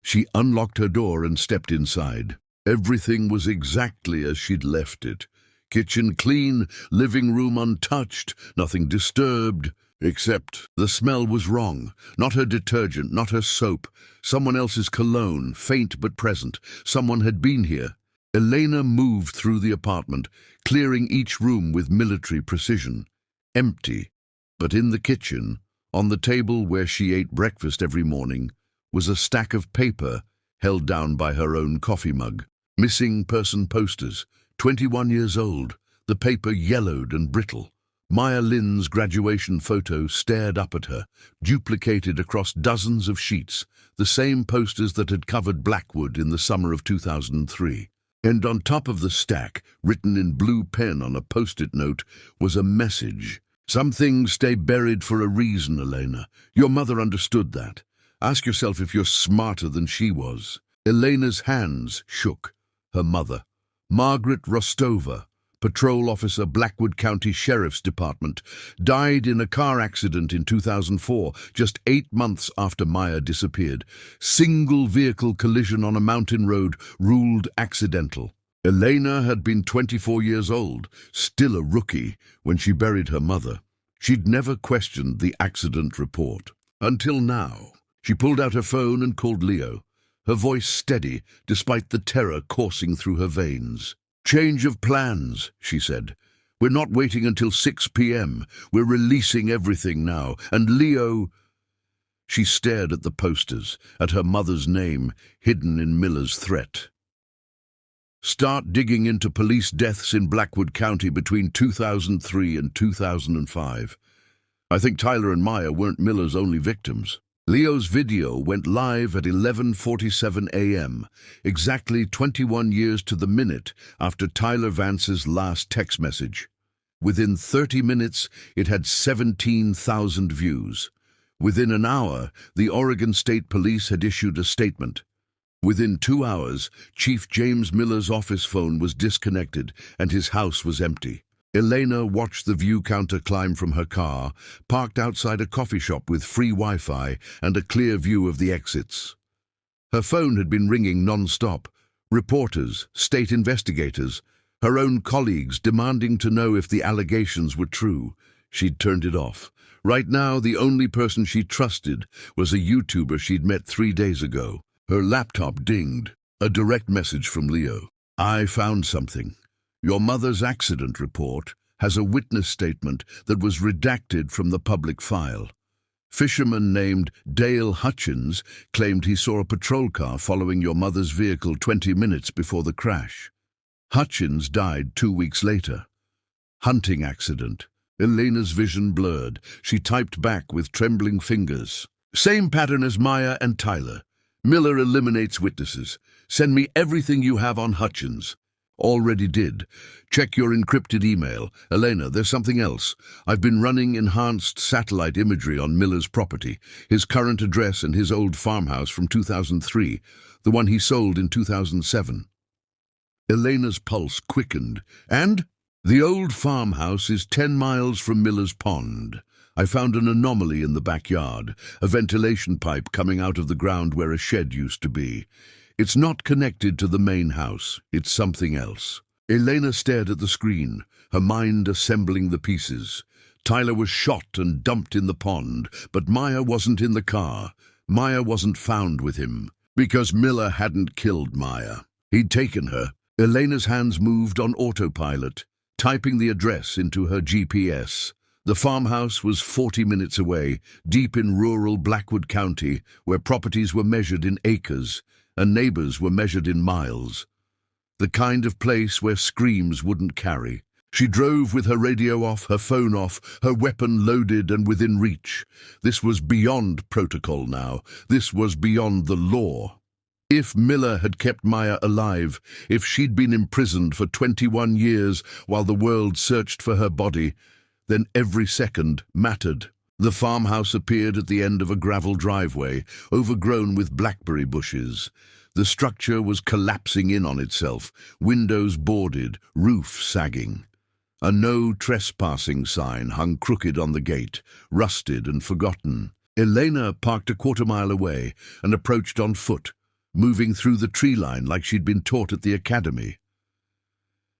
She unlocked her door and stepped inside. Everything was exactly as she'd left it. Kitchen clean, living room untouched, nothing disturbed. Except the smell was wrong. Not her detergent, not her soap. Someone else's cologne, faint but present. Someone had been here. Elena moved through the apartment, clearing each room with military precision. Empty. But in the kitchen, on the table where she ate breakfast every morning, was a stack of paper held down by her own coffee mug. Missing person posters, 21 years old, the paper yellowed and brittle. Maya Lin's graduation photo stared up at her, duplicated across dozens of sheets, the same posters that had covered Blackwood in the summer of 2003. And on top of the stack, written in blue pen on a post-it note, was a message. "Some things stay buried for a reason, Elena. Your mother understood that. Ask yourself if you're smarter than she was." Elena's hands shook. Her mother, Margaret Rostova, patrol officer, Blackwood County Sheriff's Department, died in a car accident in 2004, just 8 months after Maya disappeared. Single vehicle collision on a mountain road, ruled accidental. Elena had been 24 years old, still a rookie, when she buried her mother. She'd never questioned the accident report. Until now. She pulled out her phone and called Leo, her voice steady despite the terror coursing through her veins. "Change of plans," she said. "We're not waiting until 6 p.m. We're releasing everything now. And Leo—" She stared at the posters, at her mother's name hidden in Miller's threat. "Start digging into police deaths in Blackwood County between 2003 and 2005. I think Tyler and Maya weren't Miller's only victims." Leo's video went live at 11:47 a.m., exactly 21 years to the minute after Tyler Vance's last text message. Within 30 minutes, it had 17,000 views. Within an hour, the Oregon State Police had issued a statement. Within 2 hours, Chief James Miller's office phone was disconnected and his house was empty. Elena watched the view counter climb from her car, parked outside a coffee shop with free Wi-Fi and a clear view of the exits. Her phone had been ringing non-stop. Reporters, state investigators, her own colleagues demanding to know if the allegations were true. She'd turned it off. Right now, the only person she trusted was a YouTuber she'd met 3 days ago. Her laptop dinged. A direct message from Leo. "I found something. Your mother's accident report has a witness statement that was redacted from the public file. Fisherman named Dale Hutchins claimed he saw a patrol car following your mother's vehicle 20 minutes before the crash. Hutchins died 2 weeks later. Hunting accident." Elena's vision blurred. She typed back with trembling fingers. "Same pattern as Maya and Tyler. Miller eliminates witnesses. Send me everything you have on Hutchins." "Already did. Check your encrypted email. Elena, there's something else. I've been running enhanced satellite imagery on Miller's property, his current address and his old farmhouse from 2003, the one he sold in 2007. Elena's pulse quickened. "And?" "The old farmhouse is 10 miles from Miller's pond. I found an anomaly in the backyard, a ventilation pipe coming out of the ground where a shed used to be. It's not connected to the main house. It's something else." Elena stared at the screen, her mind assembling the pieces. Tyler was shot and dumped in the pond, but Maya wasn't in the car. Maya wasn't found with him, because Miller hadn't killed Maya. He'd taken her. Elena's hands moved on autopilot, typing the address into her GPS. The farmhouse was 40 minutes away, deep in rural Blackwood County, where properties were measured in acres and neighbors were measured in miles. The kind of place where screams wouldn't carry. She drove with her radio off, her phone off, her weapon loaded and within reach. This was beyond protocol now. This was beyond the law. If Miller had kept Maya alive, if she'd been imprisoned for 21 years while the world searched for her body, then every second mattered. The farmhouse appeared at the end of a gravel driveway, overgrown with blackberry bushes. The structure was collapsing in on itself, windows boarded, roof sagging. A no trespassing sign hung crooked on the gate, rusted and forgotten. Elena parked a quarter-mile away and approached on foot, moving through the tree line like she'd been taught at the academy.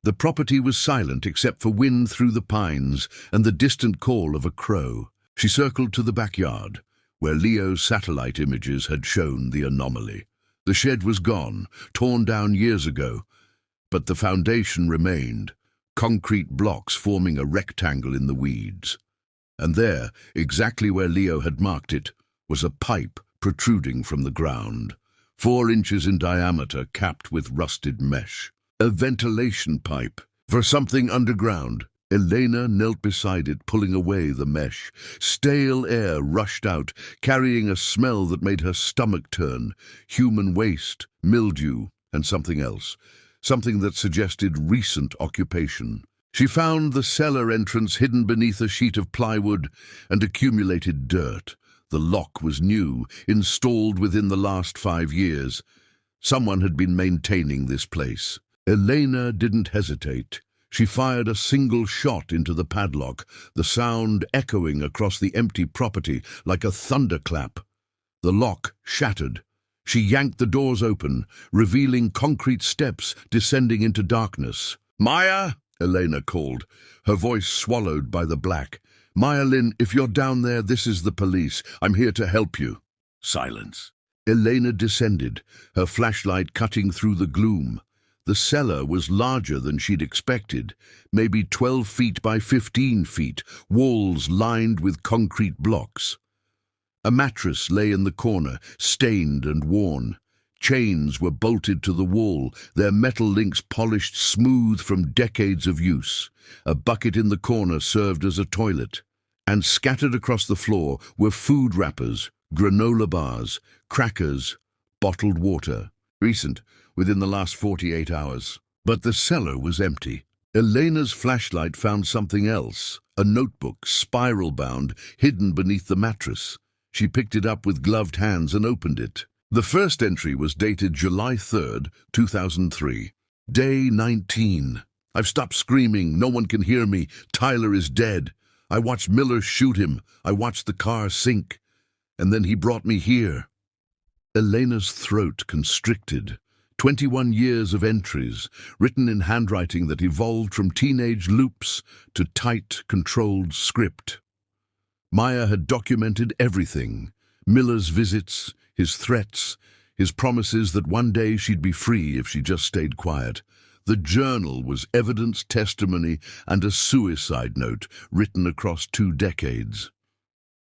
The property was silent except for wind through the pines and the distant call of a crow. She circled to the backyard, where Leo's satellite images had shown the anomaly. The shed was gone, torn down years ago, but the foundation remained, concrete blocks forming a rectangle in the weeds. And there, exactly where Leo had marked it, was a pipe protruding from the ground, 4 inches in diameter, capped with rusted mesh. A ventilation pipe for something underground. Elena knelt beside it, pulling away the mesh. Stale air rushed out, carrying a smell that made her stomach turn. Human waste, mildew, and something else. Something that suggested recent occupation. She found the cellar entrance hidden beneath a sheet of plywood and accumulated dirt. The lock was new, installed within the last 5 years. Someone had been maintaining this place. Elena didn't hesitate. She fired a single shot into the padlock, the sound echoing across the empty property like a thunderclap. The lock shattered. She yanked the doors open, revealing concrete steps descending into darkness. "Maya!" Elena called, her voice swallowed by the black. "Maya Lin, if you're down there, this is the police. I'm here to help you." Silence. Elena descended, her flashlight cutting through the gloom. The cellar was larger than she'd expected, maybe 12 feet by 15 feet, walls lined with concrete blocks. A mattress lay in the corner, stained and worn. Chains were bolted to the wall, their metal links polished smooth from decades of use. A bucket in the corner served as a toilet. And scattered across the floor were food wrappers, granola bars, crackers, bottled water. Recent, within the last 48 hours. But the cellar was empty. Elena's flashlight found something else, a notebook, spiral-bound, hidden beneath the mattress. She picked it up with gloved hands and opened it. The first entry was dated July 3rd, 2003. Day 19. "I've stopped screaming. No one can hear me. Tyler is dead. I watched Miller shoot him. I watched the car sink. And then he brought me here." Elena's throat constricted. 21 years of entries, written in handwriting that evolved from teenage loops to tight, controlled script. Maya had documented everything: Miller's visits, his threats, his promises that one day she'd be free if she just stayed quiet. The journal was evidence, testimony, and a suicide note written across 2 decades.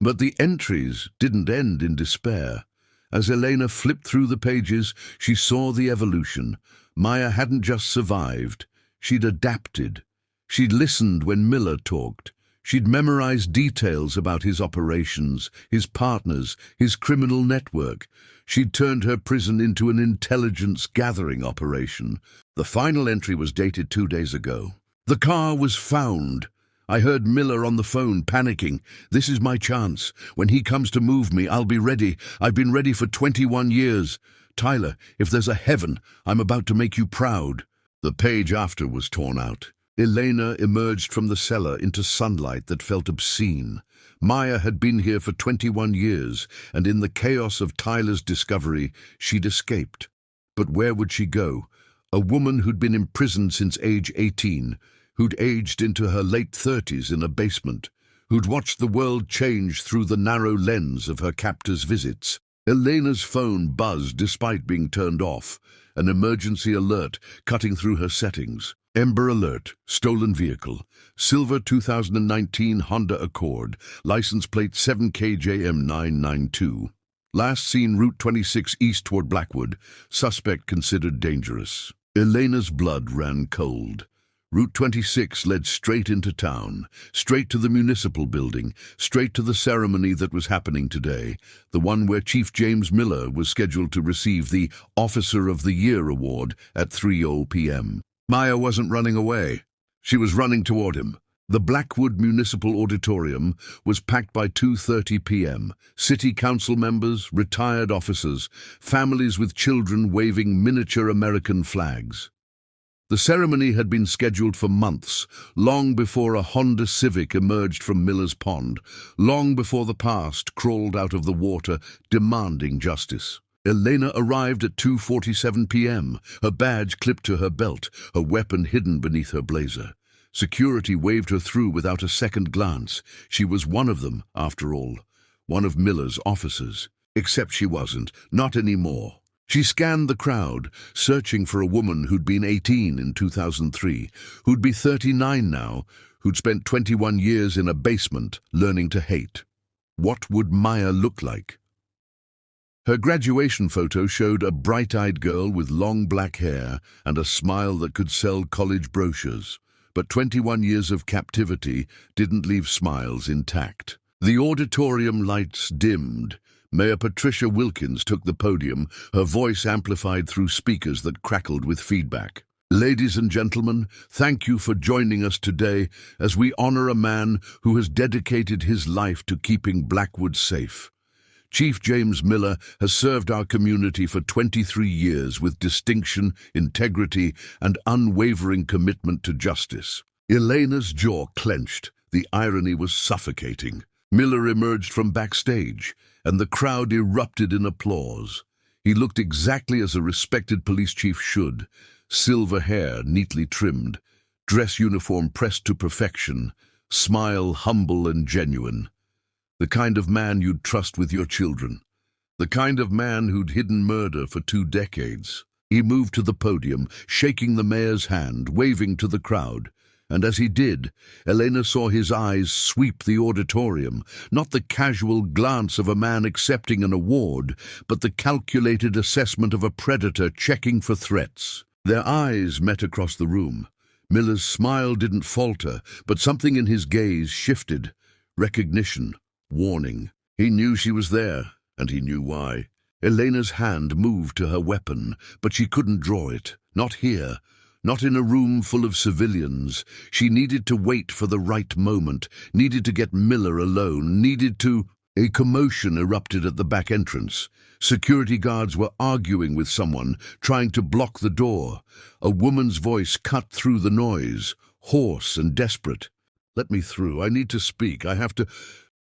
But the entries didn't end in despair. As Elena flipped through the pages, she saw the evolution. Maya hadn't just survived, she'd adapted. She'd listened when Miller talked. She'd memorized details about his operations, his partners, his criminal network. She'd turned her prison into an intelligence-gathering operation. The final entry was dated 2 days ago. "The car was found. I heard Miller on the phone, panicking. This is my chance. When he comes to move me, I'll be ready. I've been ready for 21 years. Tyler, if there's a heaven, I'm about to make you proud." The page after was torn out. Elena emerged from the cellar into sunlight that felt obscene. Maya had been here for 21 years, and in the chaos of Tyler's discovery, she'd escaped. But where would she go? A woman who'd been imprisoned since age 18, who'd aged into her late 30s in a basement, who'd watched the world change through the narrow lens of her captor's visits. Elena's phone buzzed despite being turned off, an emergency alert cutting through her settings. Ember Alert, stolen vehicle, silver 2019 Honda Accord, license plate 7KJM992. Last seen Route 26 east toward Blackwood, suspect considered dangerous. Elena's blood ran cold. Route 26 led straight into town, straight to the municipal building, straight to the ceremony that was happening today, the one where Chief James Miller was scheduled to receive the Officer of the Year award at 3:00 p.m. Maya wasn't running away. She was running toward him. The Blackwood Municipal Auditorium was packed by 2:30 p.m. City council members, retired officers, families with children waving miniature American flags. The ceremony had been scheduled for months, long before a Honda Civic emerged from Miller's Pond, long before the past crawled out of the water demanding justice. Elena arrived at 2:47 p.m., her badge clipped to her belt, her weapon hidden beneath her blazer. Security waved her through without a second glance. She was one of them, after all, one of Miller's officers. Except she wasn't, not anymore. She scanned the crowd, searching for a woman who'd been 18 in 2003, who'd be 39 now, who'd spent 21 years in a basement learning to hate. What would Maya look like? Her graduation photo showed a bright-eyed girl with long black hair and a smile that could sell college brochures. But 21 years of captivity didn't leave smiles intact. The auditorium lights dimmed. Mayor Patricia Wilkins took the podium, her voice amplified through speakers that crackled with feedback. "Ladies and gentlemen, thank you for joining us today as we honor a man who has dedicated his life to keeping Blackwood safe. Chief James Miller has served our community for 23 years with distinction, integrity, and unwavering commitment to justice." Elena's jaw clenched. The irony was suffocating. Miller emerged from backstage, and the crowd erupted in applause. He looked exactly as a respected police chief should: silver hair neatly trimmed, dress uniform pressed to perfection, smile humble and genuine. The kind of man you'd trust with your children. The kind of man who'd hidden murder for 2 decades. He moved to the podium, shaking the mayor's hand, waving to the crowd. And as he did, Elena saw his eyes sweep the auditorium, not the casual glance of a man accepting an award, but the calculated assessment of a predator checking for threats. Their eyes met across the room. Miller's smile didn't falter, but something in his gaze shifted. Recognition, warning. He knew she was there, and he knew why. Elena's hand moved to her weapon, but she couldn't draw it. Not here. Not in a room full of civilians. She needed to wait for the right moment, needed to get Miller alone, needed to... A commotion erupted at the back entrance. Security guards were arguing with someone, trying to block the door. A woman's voice cut through the noise, hoarse and desperate. "Let me through. I need to speak. I have to..."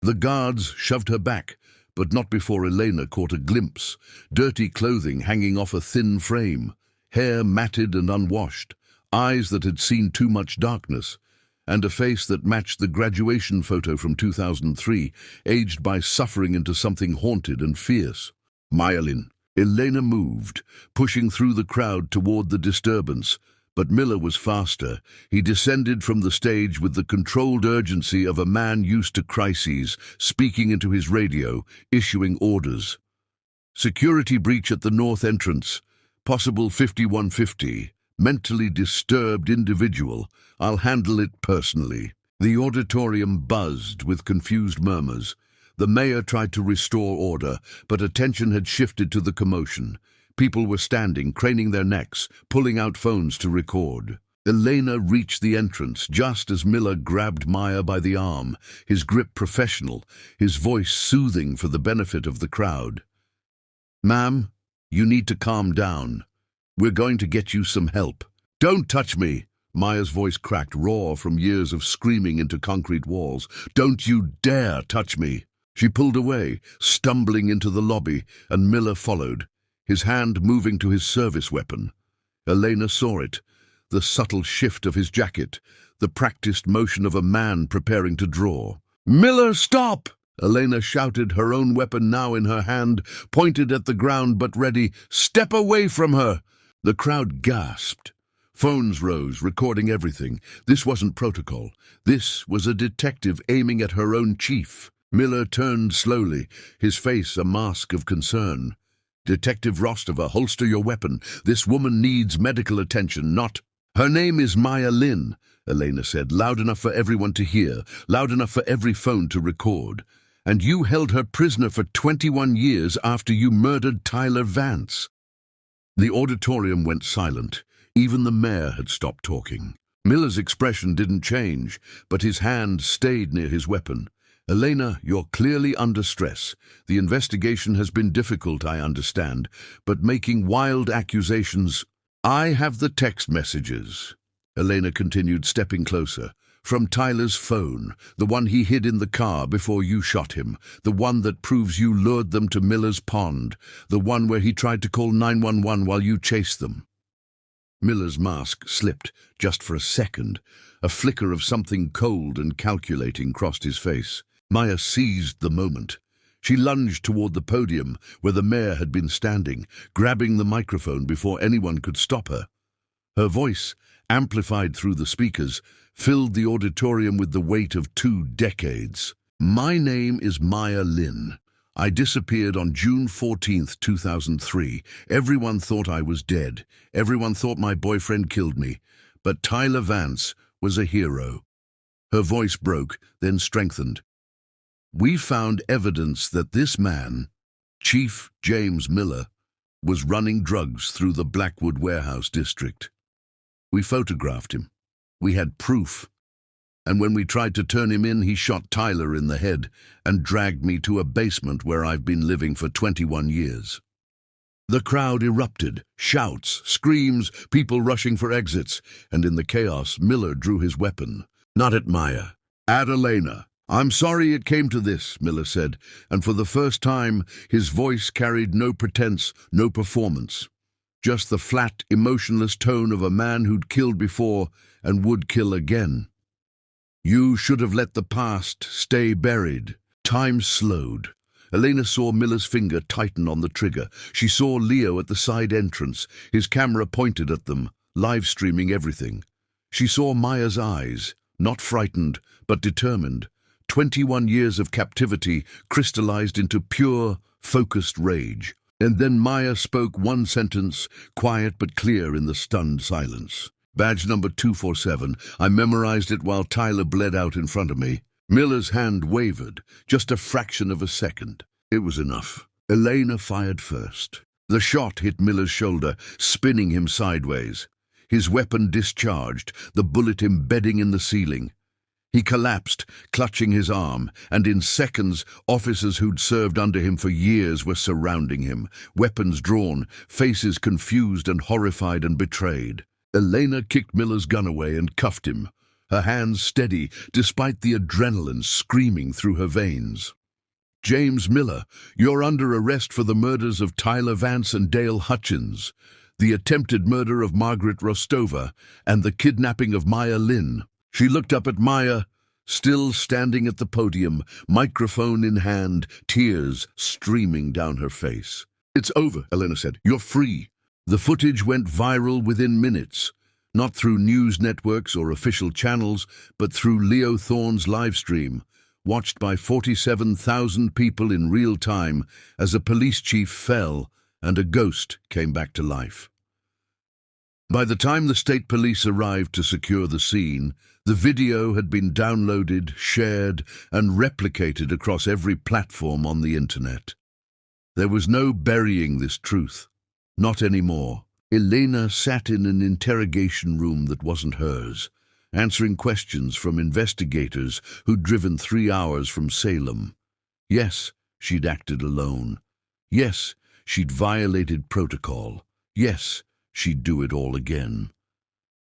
The guards shoved her back, but not before Elena caught a glimpse. Dirty clothing hanging off a thin frame. Hair matted and unwashed, eyes that had seen too much darkness, and a face that matched the graduation photo from 2003, aged by suffering into something haunted and fierce. Maya Lin. Elena moved, pushing through the crowd toward the disturbance, but Miller was faster. He descended from the stage with the controlled urgency of a man used to crises, speaking into his radio, issuing orders. "Security breach at the north entrance. Possible 5150. Mentally disturbed individual. I'll handle it personally." The auditorium buzzed with confused murmurs. The mayor tried to restore order, but attention had shifted to the commotion. People were standing, craning their necks, pulling out phones to record. Elena reached the entrance just as Miller grabbed Maya by the arm, his grip professional, his voice soothing for the benefit of the crowd. "Ma'am, you need to calm down. We're going to get you some help." "Don't touch me!" Maya's voice cracked, raw from years of screaming into concrete walls. "Don't you dare touch me!" She pulled away, stumbling into the lobby, and Miller followed, his hand moving to his service weapon. Elena saw it, the subtle shift of his jacket, the practiced motion of a man preparing to draw. "Miller, stop!" Elena shouted, her own weapon now in her hand, pointed at the ground but ready. "Step away from her!" The crowd gasped. Phones rose, recording everything. This wasn't protocol. This was a detective aiming at her own chief. Miller turned slowly, his face a mask of concern. "Detective Rostova, holster your weapon. This woman needs medical attention, not..." "Her name is Maya Lin," Elena said, loud enough for everyone to hear, loud enough for every phone to record. "And you held her prisoner for 21 years after you murdered Tyler Vance." The auditorium went silent. Even the mayor had stopped talking. Miller's expression didn't change, but his hand stayed near his weapon. "Elena, you're clearly under stress. The investigation has been difficult, I understand, but making wild accusations..." "I have the text messages," Elena continued, stepping closer. "From Tyler's phone, the one he hid in the car before you shot him, the one that proves you lured them to Miller's pond, the one where he tried to call 911 while you chased them." Miller's mask slipped, just for a second. A flicker of something cold and calculating crossed his face. Maya seized the moment. She lunged toward the podium where the mayor had been standing, grabbing the microphone before anyone could stop her. Her voice, amplified through the speakers, filled the auditorium with the weight of 2 decades. "My name is Maya Lin. I disappeared on June 14th, 2003. Everyone thought I was dead. Everyone thought my boyfriend killed me. But Tyler Vance was a hero." Her voice broke, then strengthened. "We found evidence that this man, Chief James Miller, was running drugs through the Blackwood warehouse district. We photographed him. We had proof. And when we tried to turn him in, he shot Tyler in the head and dragged me to a basement where I've been living for 21 years. The crowd erupted, shouts, screams, people rushing for exits, and in the chaos, Miller drew his weapon. Not at Maya, at Elena. "I'm sorry it came to this," Miller said, and for the first time, his voice carried no pretense, no performance. Just the flat, emotionless tone of a man who'd killed before and would kill again. "You should have let the past stay buried." Time slowed. Elena saw Miller's finger tighten on the trigger. She saw Leo at the side entrance, his camera pointed at them, live-streaming everything. She saw Maya's eyes, not frightened, but determined. 21 years of captivity crystallized into pure, focused rage. And then Maya spoke one sentence, quiet but clear in the stunned silence. "Badge number 247. I memorized it while Tyler bled out in front of me." Miller's hand wavered, just a fraction of a second. It was enough. Elena fired first. The shot hit Miller's shoulder, spinning him sideways. His weapon discharged, the bullet embedding in the ceiling. He collapsed, clutching his arm, and in seconds, officers who'd served under him for years were surrounding him, weapons drawn, faces confused and horrified and betrayed. Elena kicked Miller's gun away and cuffed him, her hands steady despite the adrenaline screaming through her veins. "James Miller, you're under arrest for the murders of Tyler Vance and Dale Hutchins, the attempted murder of Margaret Rostova, and the kidnapping of Maya Lin." She looked up at Maya, still standing at the podium, microphone in hand, tears streaming down her face. "It's over," Elena said. "You're free." The footage went viral within minutes. Not through news networks or official channels, but through Leo Thorne's livestream, watched by 47,000 people in real time as a police chief fell and a ghost came back to life. By the time the state police arrived to secure the scene, the video had been downloaded, shared, and replicated across every platform on the internet. There was no burying this truth. Not anymore. Elena sat in an interrogation room that wasn't hers, answering questions from investigators who'd driven 3 hours from Salem. Yes, she'd acted alone. Yes, she'd violated protocol. Yes, she'd do it all again.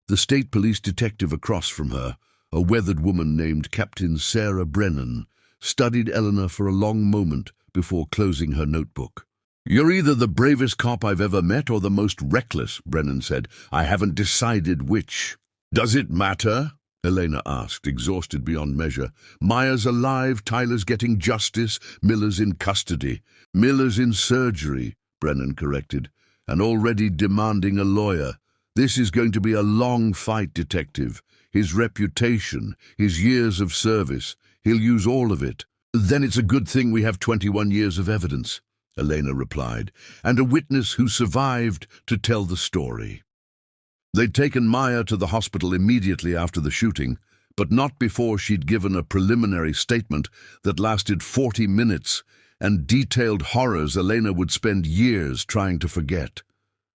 The state police detective across from her, a weathered woman named Captain Sarah Brennan, studied Eleanor for a long moment before closing her notebook. "You're either the bravest cop I've ever met or the most reckless," Brennan said. "I haven't decided which." "Does it matter?" Elena asked, exhausted beyond measure. "Maya's alive, Tyler's getting justice, Miller's in custody." "Miller's in surgery," Brennan corrected, "and already demanding a lawyer. This is going to be a long fight, detective. His reputation, his years of service, he'll use all of it." "Then it's a good thing we have 21 years of evidence," Elena replied, "and a witness who survived to tell the story." They'd taken Maya to the hospital immediately after the shooting, but not before she'd given a preliminary statement that lasted 40 minutes and detailed horrors Elena would spend years trying to forget.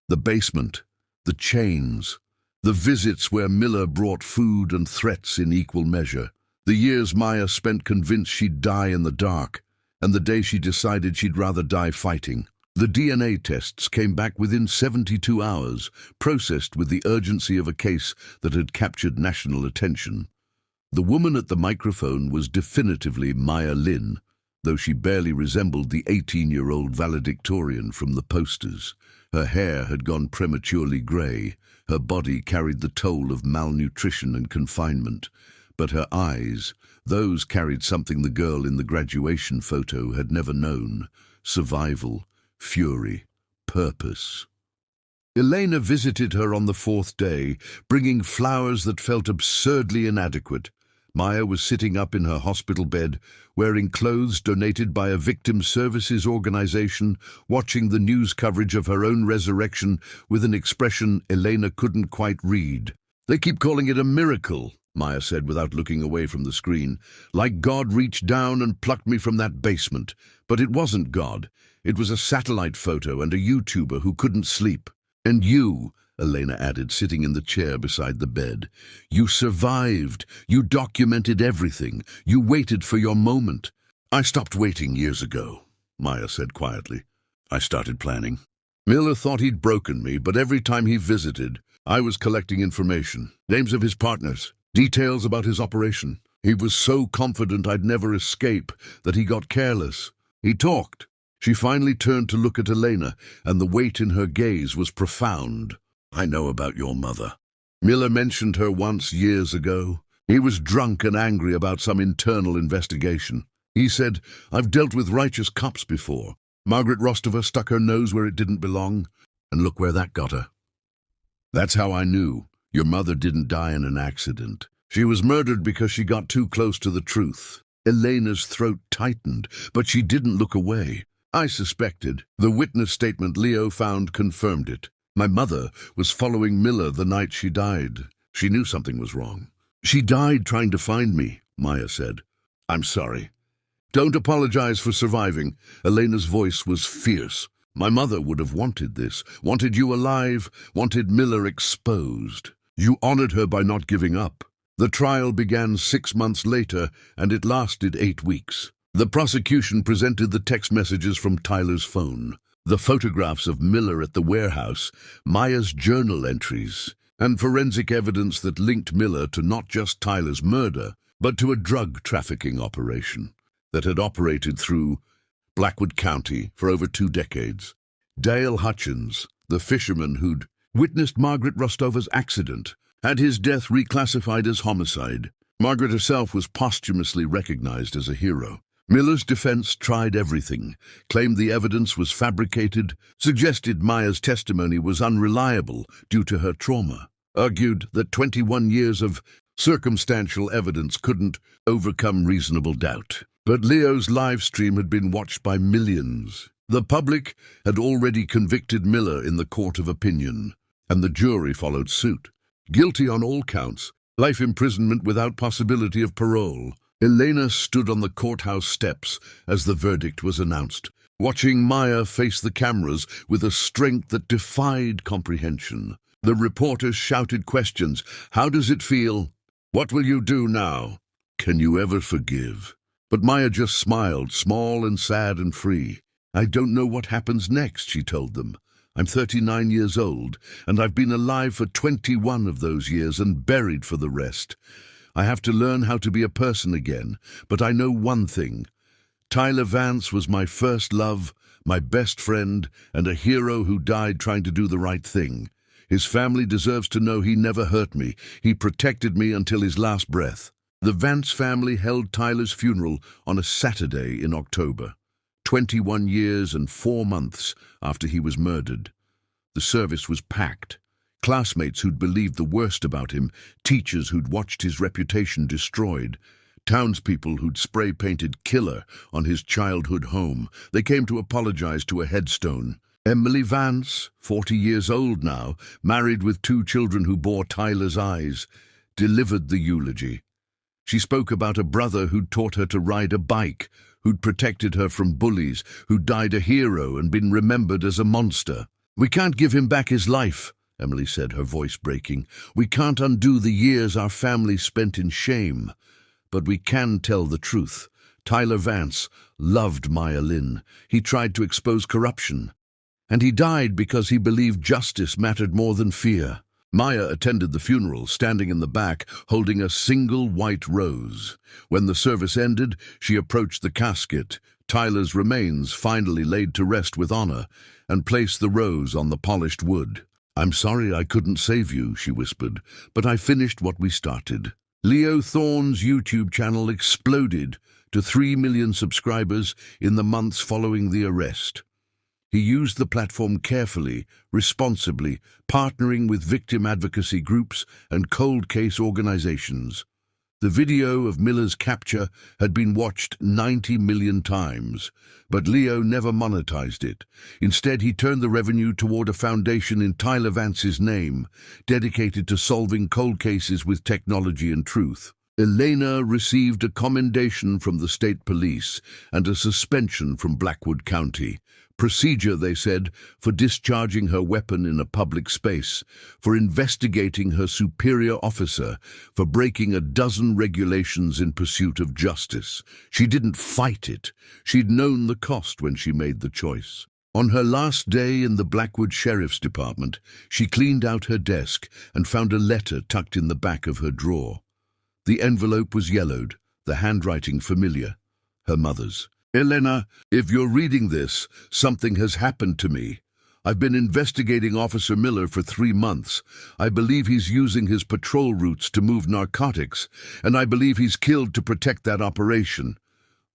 The basement, the chains, the visits where Miller brought food and threats in equal measure, the years Maya spent convinced she'd die in the dark, and the day she decided she'd rather die fighting. The DNA tests came back within 72 hours, processed with the urgency of a case that had captured national attention. The woman at the microphone was definitively Maya Lin, though she barely resembled the 18-year-old valedictorian from the posters. Her hair had gone prematurely grey, her body carried the toll of malnutrition and confinement, but her eyes, those carried something the girl in the graduation photo had never known: survival, fury, purpose. Elena visited her on the 4th day, bringing flowers that felt absurdly inadequate. Maya was sitting up in her hospital bed, wearing clothes donated by a victim services organization, watching the news coverage of her own resurrection with an expression Elena couldn't quite read. "They keep calling it a miracle," Maya said without looking away from the screen. "Like God reached down and plucked me from that basement. But it wasn't God. It was a satellite photo and a YouTuber who couldn't sleep. And you, Elena added, sitting in the chair beside the bed. You survived. You documented everything. You waited for your moment. I stopped waiting years ago, Maya said quietly. I started planning. Miller thought he'd broken me, but every time he visited, I was collecting information, names of his partners, details about his operation. He was so confident I'd never escape that he got careless. He talked. She finally turned to look at Elena, and the weight in her gaze was profound. I know about your mother. Miller mentioned her once years ago. He was drunk and angry about some internal investigation. He said, I've dealt with righteous cops before. Margaret Rostova stuck her nose where it didn't belong, and look where that got her. That's how I knew. Your mother didn't die in an accident. She was murdered because she got too close to the truth. Elena's throat tightened, but she didn't look away. I suspected. The witness statement Leo found confirmed it. My mother was following Miller the night she died. She knew something was wrong. She died trying to find me, Maya said. I'm sorry. Don't apologize for surviving. Elena's voice was fierce. My mother would have wanted this, wanted you alive, wanted Miller exposed. You honored her by not giving up. The trial began 6 months later, and it lasted 8 weeks. The prosecution presented the text messages from Tyler's phone, the photographs of Miller at the warehouse, Maya's journal entries, and forensic evidence that linked Miller to not just Tyler's murder, but to a drug trafficking operation that had operated through Blackwood County for over 2 decades. Dale Hutchins, the fisherman who'd witnessed Margaret Rostova's accident, had his death reclassified as homicide. Margaret herself was posthumously recognized as a hero. Miller's defense tried everything, claimed the evidence was fabricated, suggested Maya's testimony was unreliable due to her trauma, argued that 21 years of circumstantial evidence couldn't overcome reasonable doubt. But Leo's live stream had been watched by millions. The public had already convicted Miller in the court of opinion, and the jury followed suit. Guilty on all counts, life imprisonment without possibility of parole. Elena stood on the courthouse steps as the verdict was announced, watching Maya face the cameras with a strength that defied comprehension. The reporters shouted questions. How does it feel? What will you do now? Can you ever forgive? But Maya just smiled, small and sad and free. I don't know what happens next, she told them. I'm 39 years old, and I've been alive for 21 of those years and buried for the rest. I have to learn how to be a person again, but I know one thing. Tyler Vance was my first love, my best friend, and a hero who died trying to do the right thing. His family deserves to know he never hurt me. He protected me until his last breath. The Vance family held Tyler's funeral on a Saturday in October, 21 years and 4 months after he was murdered. The service was packed. Classmates who'd believed the worst about him, teachers who'd watched his reputation destroyed, townspeople who'd spray-painted "killer" on his childhood home. They came to apologize to a headstone. Emily Vance, 40 years old now, married with 2 children who bore Tyler's eyes, delivered the eulogy. She spoke about a brother who'd taught her to ride a bike, who'd protected her from bullies, who'd died a hero and been remembered as a monster. We can't give him back his life, Emily said, her voice breaking. We can't undo the years our family spent in shame. But we can tell the truth. Tyler Vance loved Maya Lin. He tried to expose corruption. And he died because he believed justice mattered more than fear. Maya attended the funeral, standing in the back, holding a single white rose. When the service ended, she approached the casket, Tyler's remains finally laid to rest with honor, and placed the rose on the polished wood. I'm sorry I couldn't save you, she whispered, but I finished what we started. Leo Thorne's YouTube channel exploded to 3 million subscribers in the months following the arrest. He used the platform carefully, responsibly, partnering with victim advocacy groups and cold case organizations. The video of Miller's capture had been watched 90 million times, but Leo never monetized it. Instead, he turned the revenue toward a foundation in Tyler Vance's name, dedicated to solving cold cases with technology and truth. Elena received a commendation from the state police and a suspension from Blackwood County. Procedure, they said, for discharging her weapon in a public space, for investigating her superior officer, for breaking a dozen regulations in pursuit of justice. She didn't fight it. She'd known the cost when she made the choice. On her last day in the Blackwood Sheriff's Department, she cleaned out her desk and found a letter tucked in the back of her drawer. The envelope was yellowed, the handwriting familiar, her mother's. "Elena, if you're reading this, something has happened to me. I've been investigating Officer Miller for 3 months. I believe he's using his patrol routes to move narcotics, and I believe he's killed to protect that operation.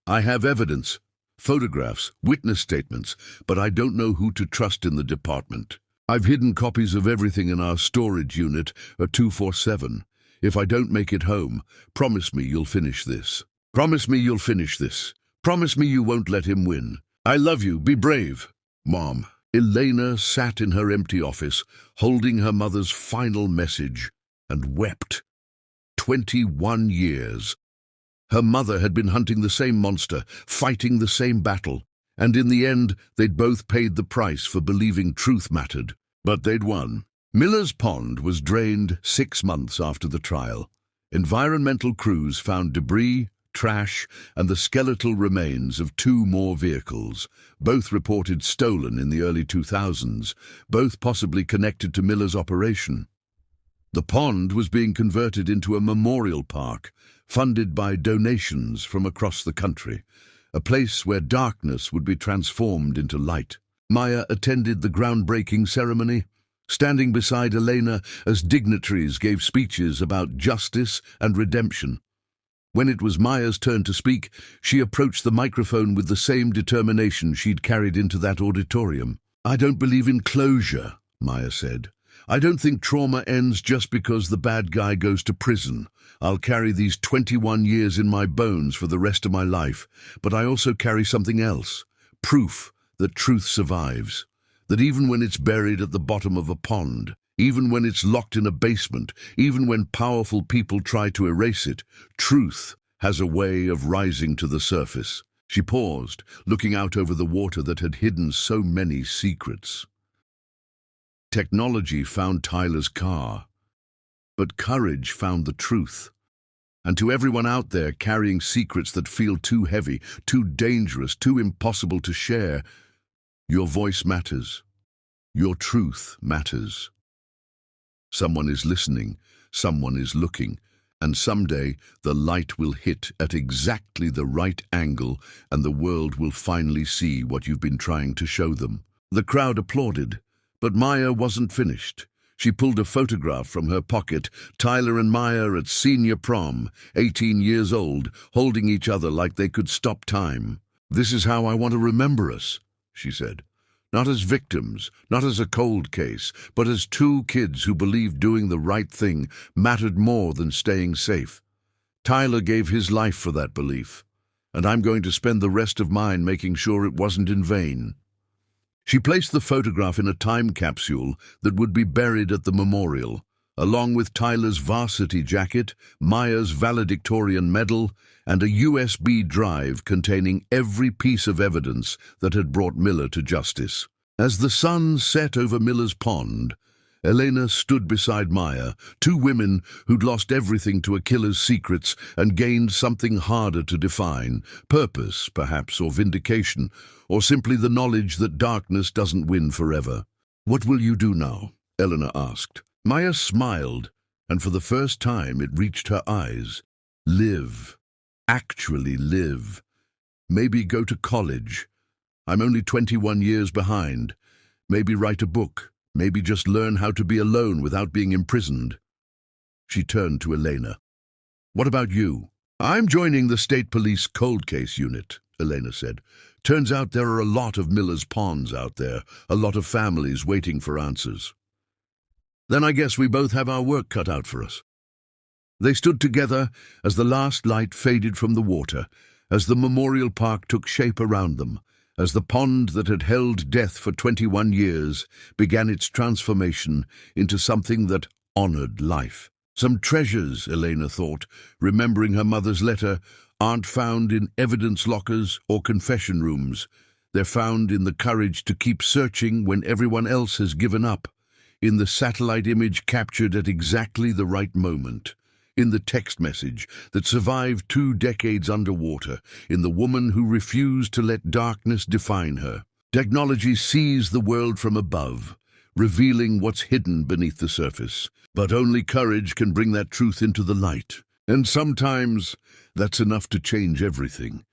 I have evidence, photographs, witness statements, but I don't know who to trust in the department. I've hidden copies of everything in our storage unit, a 247. If I don't make it home, promise me you'll finish this. Promise me you'll finish this. Promise me you won't let him win. I love you. Be brave, Mom." Elena sat in her empty office, holding her mother's final message, and wept. 21 years. Her mother had been hunting the same monster, fighting the same battle, and in the end, they'd both paid the price for believing truth mattered. But they'd won. Miller's Pond was drained 6 months after the trial. Environmental crews found debris, trash, and the skeletal remains of 2 more vehicles, both reported stolen in the early 2000s, both possibly connected to Miller's operation. The pond was being converted into a memorial park, funded by donations from across the country, a place where darkness would be transformed into light. Maya attended the groundbreaking ceremony, standing beside Elena as dignitaries gave speeches about justice and redemption. When it was Maya's turn to speak, she approached the microphone with the same determination she'd carried into that auditorium. "I don't believe in closure," Maya said. "I don't think trauma ends just because the bad guy goes to prison. I'll carry these 21 years in my bones for the rest of my life, but I also carry something else, proof that truth survives. That even when it's buried at the bottom of a pond, even when it's locked in a basement, even when powerful people try to erase it, truth has a way of rising to the surface." She paused, looking out over the water that had hidden so many secrets. Technology found Tyler's car, but courage found the truth. And to everyone out there carrying secrets that feel too heavy, too dangerous, too impossible to share, your voice matters. Your truth matters. Someone is listening, someone is looking, and someday the light will hit at exactly the right angle and the world will finally see what you've been trying to show them. The crowd applauded, but Maya wasn't finished. She pulled a photograph from her pocket, Tyler and Maya at senior prom, 18 years old, holding each other like they could stop time. "This is how I want to remember us," she said. "Not as victims, not as a cold case, but as 2 kids who believed doing the right thing mattered more than staying safe. Tyler gave his life for that belief, and I'm going to spend the rest of mine making sure it wasn't in vain." She placed the photograph in a time capsule that would be buried at the memorial, along with Tyler's varsity jacket, Maya's valedictorian medal, and a USB drive containing every piece of evidence that had brought Miller to justice. As the sun set over Miller's Pond, Elena stood beside Maya, 2 women who'd lost everything to a killer's secrets and gained something harder to define, purpose, perhaps, or vindication, or simply the knowledge that darkness doesn't win forever. "What will you do now?" Elena asked. Maya smiled, and for the first time it reached her eyes. "Live. Actually live. Maybe go to college. I'm only 21 years behind. Maybe write a book. Maybe just learn how to be alone without being imprisoned." She turned to Elena. "What about you?" "I'm joining the State Police Cold Case Unit," Elena said. "Turns out there are a lot of Miller's Ponds out there, a lot of families waiting for answers." "Then I guess we both have our work cut out for us." They stood together as the last light faded from the water, as the memorial park took shape around them, as the pond that had held death for 21 years began its transformation into something that honored life. Some treasures, Elena thought, remembering her mother's letter, aren't found in evidence lockers or confession rooms. They're found in the courage to keep searching when everyone else has given up, in the satellite image captured at exactly the right moment, in the text message that survived 2 decades underwater, in the woman who refused to let darkness define her. Technology sees the world from above, revealing what's hidden beneath the surface. But only courage can bring that truth into the light. And sometimes that's enough to change everything.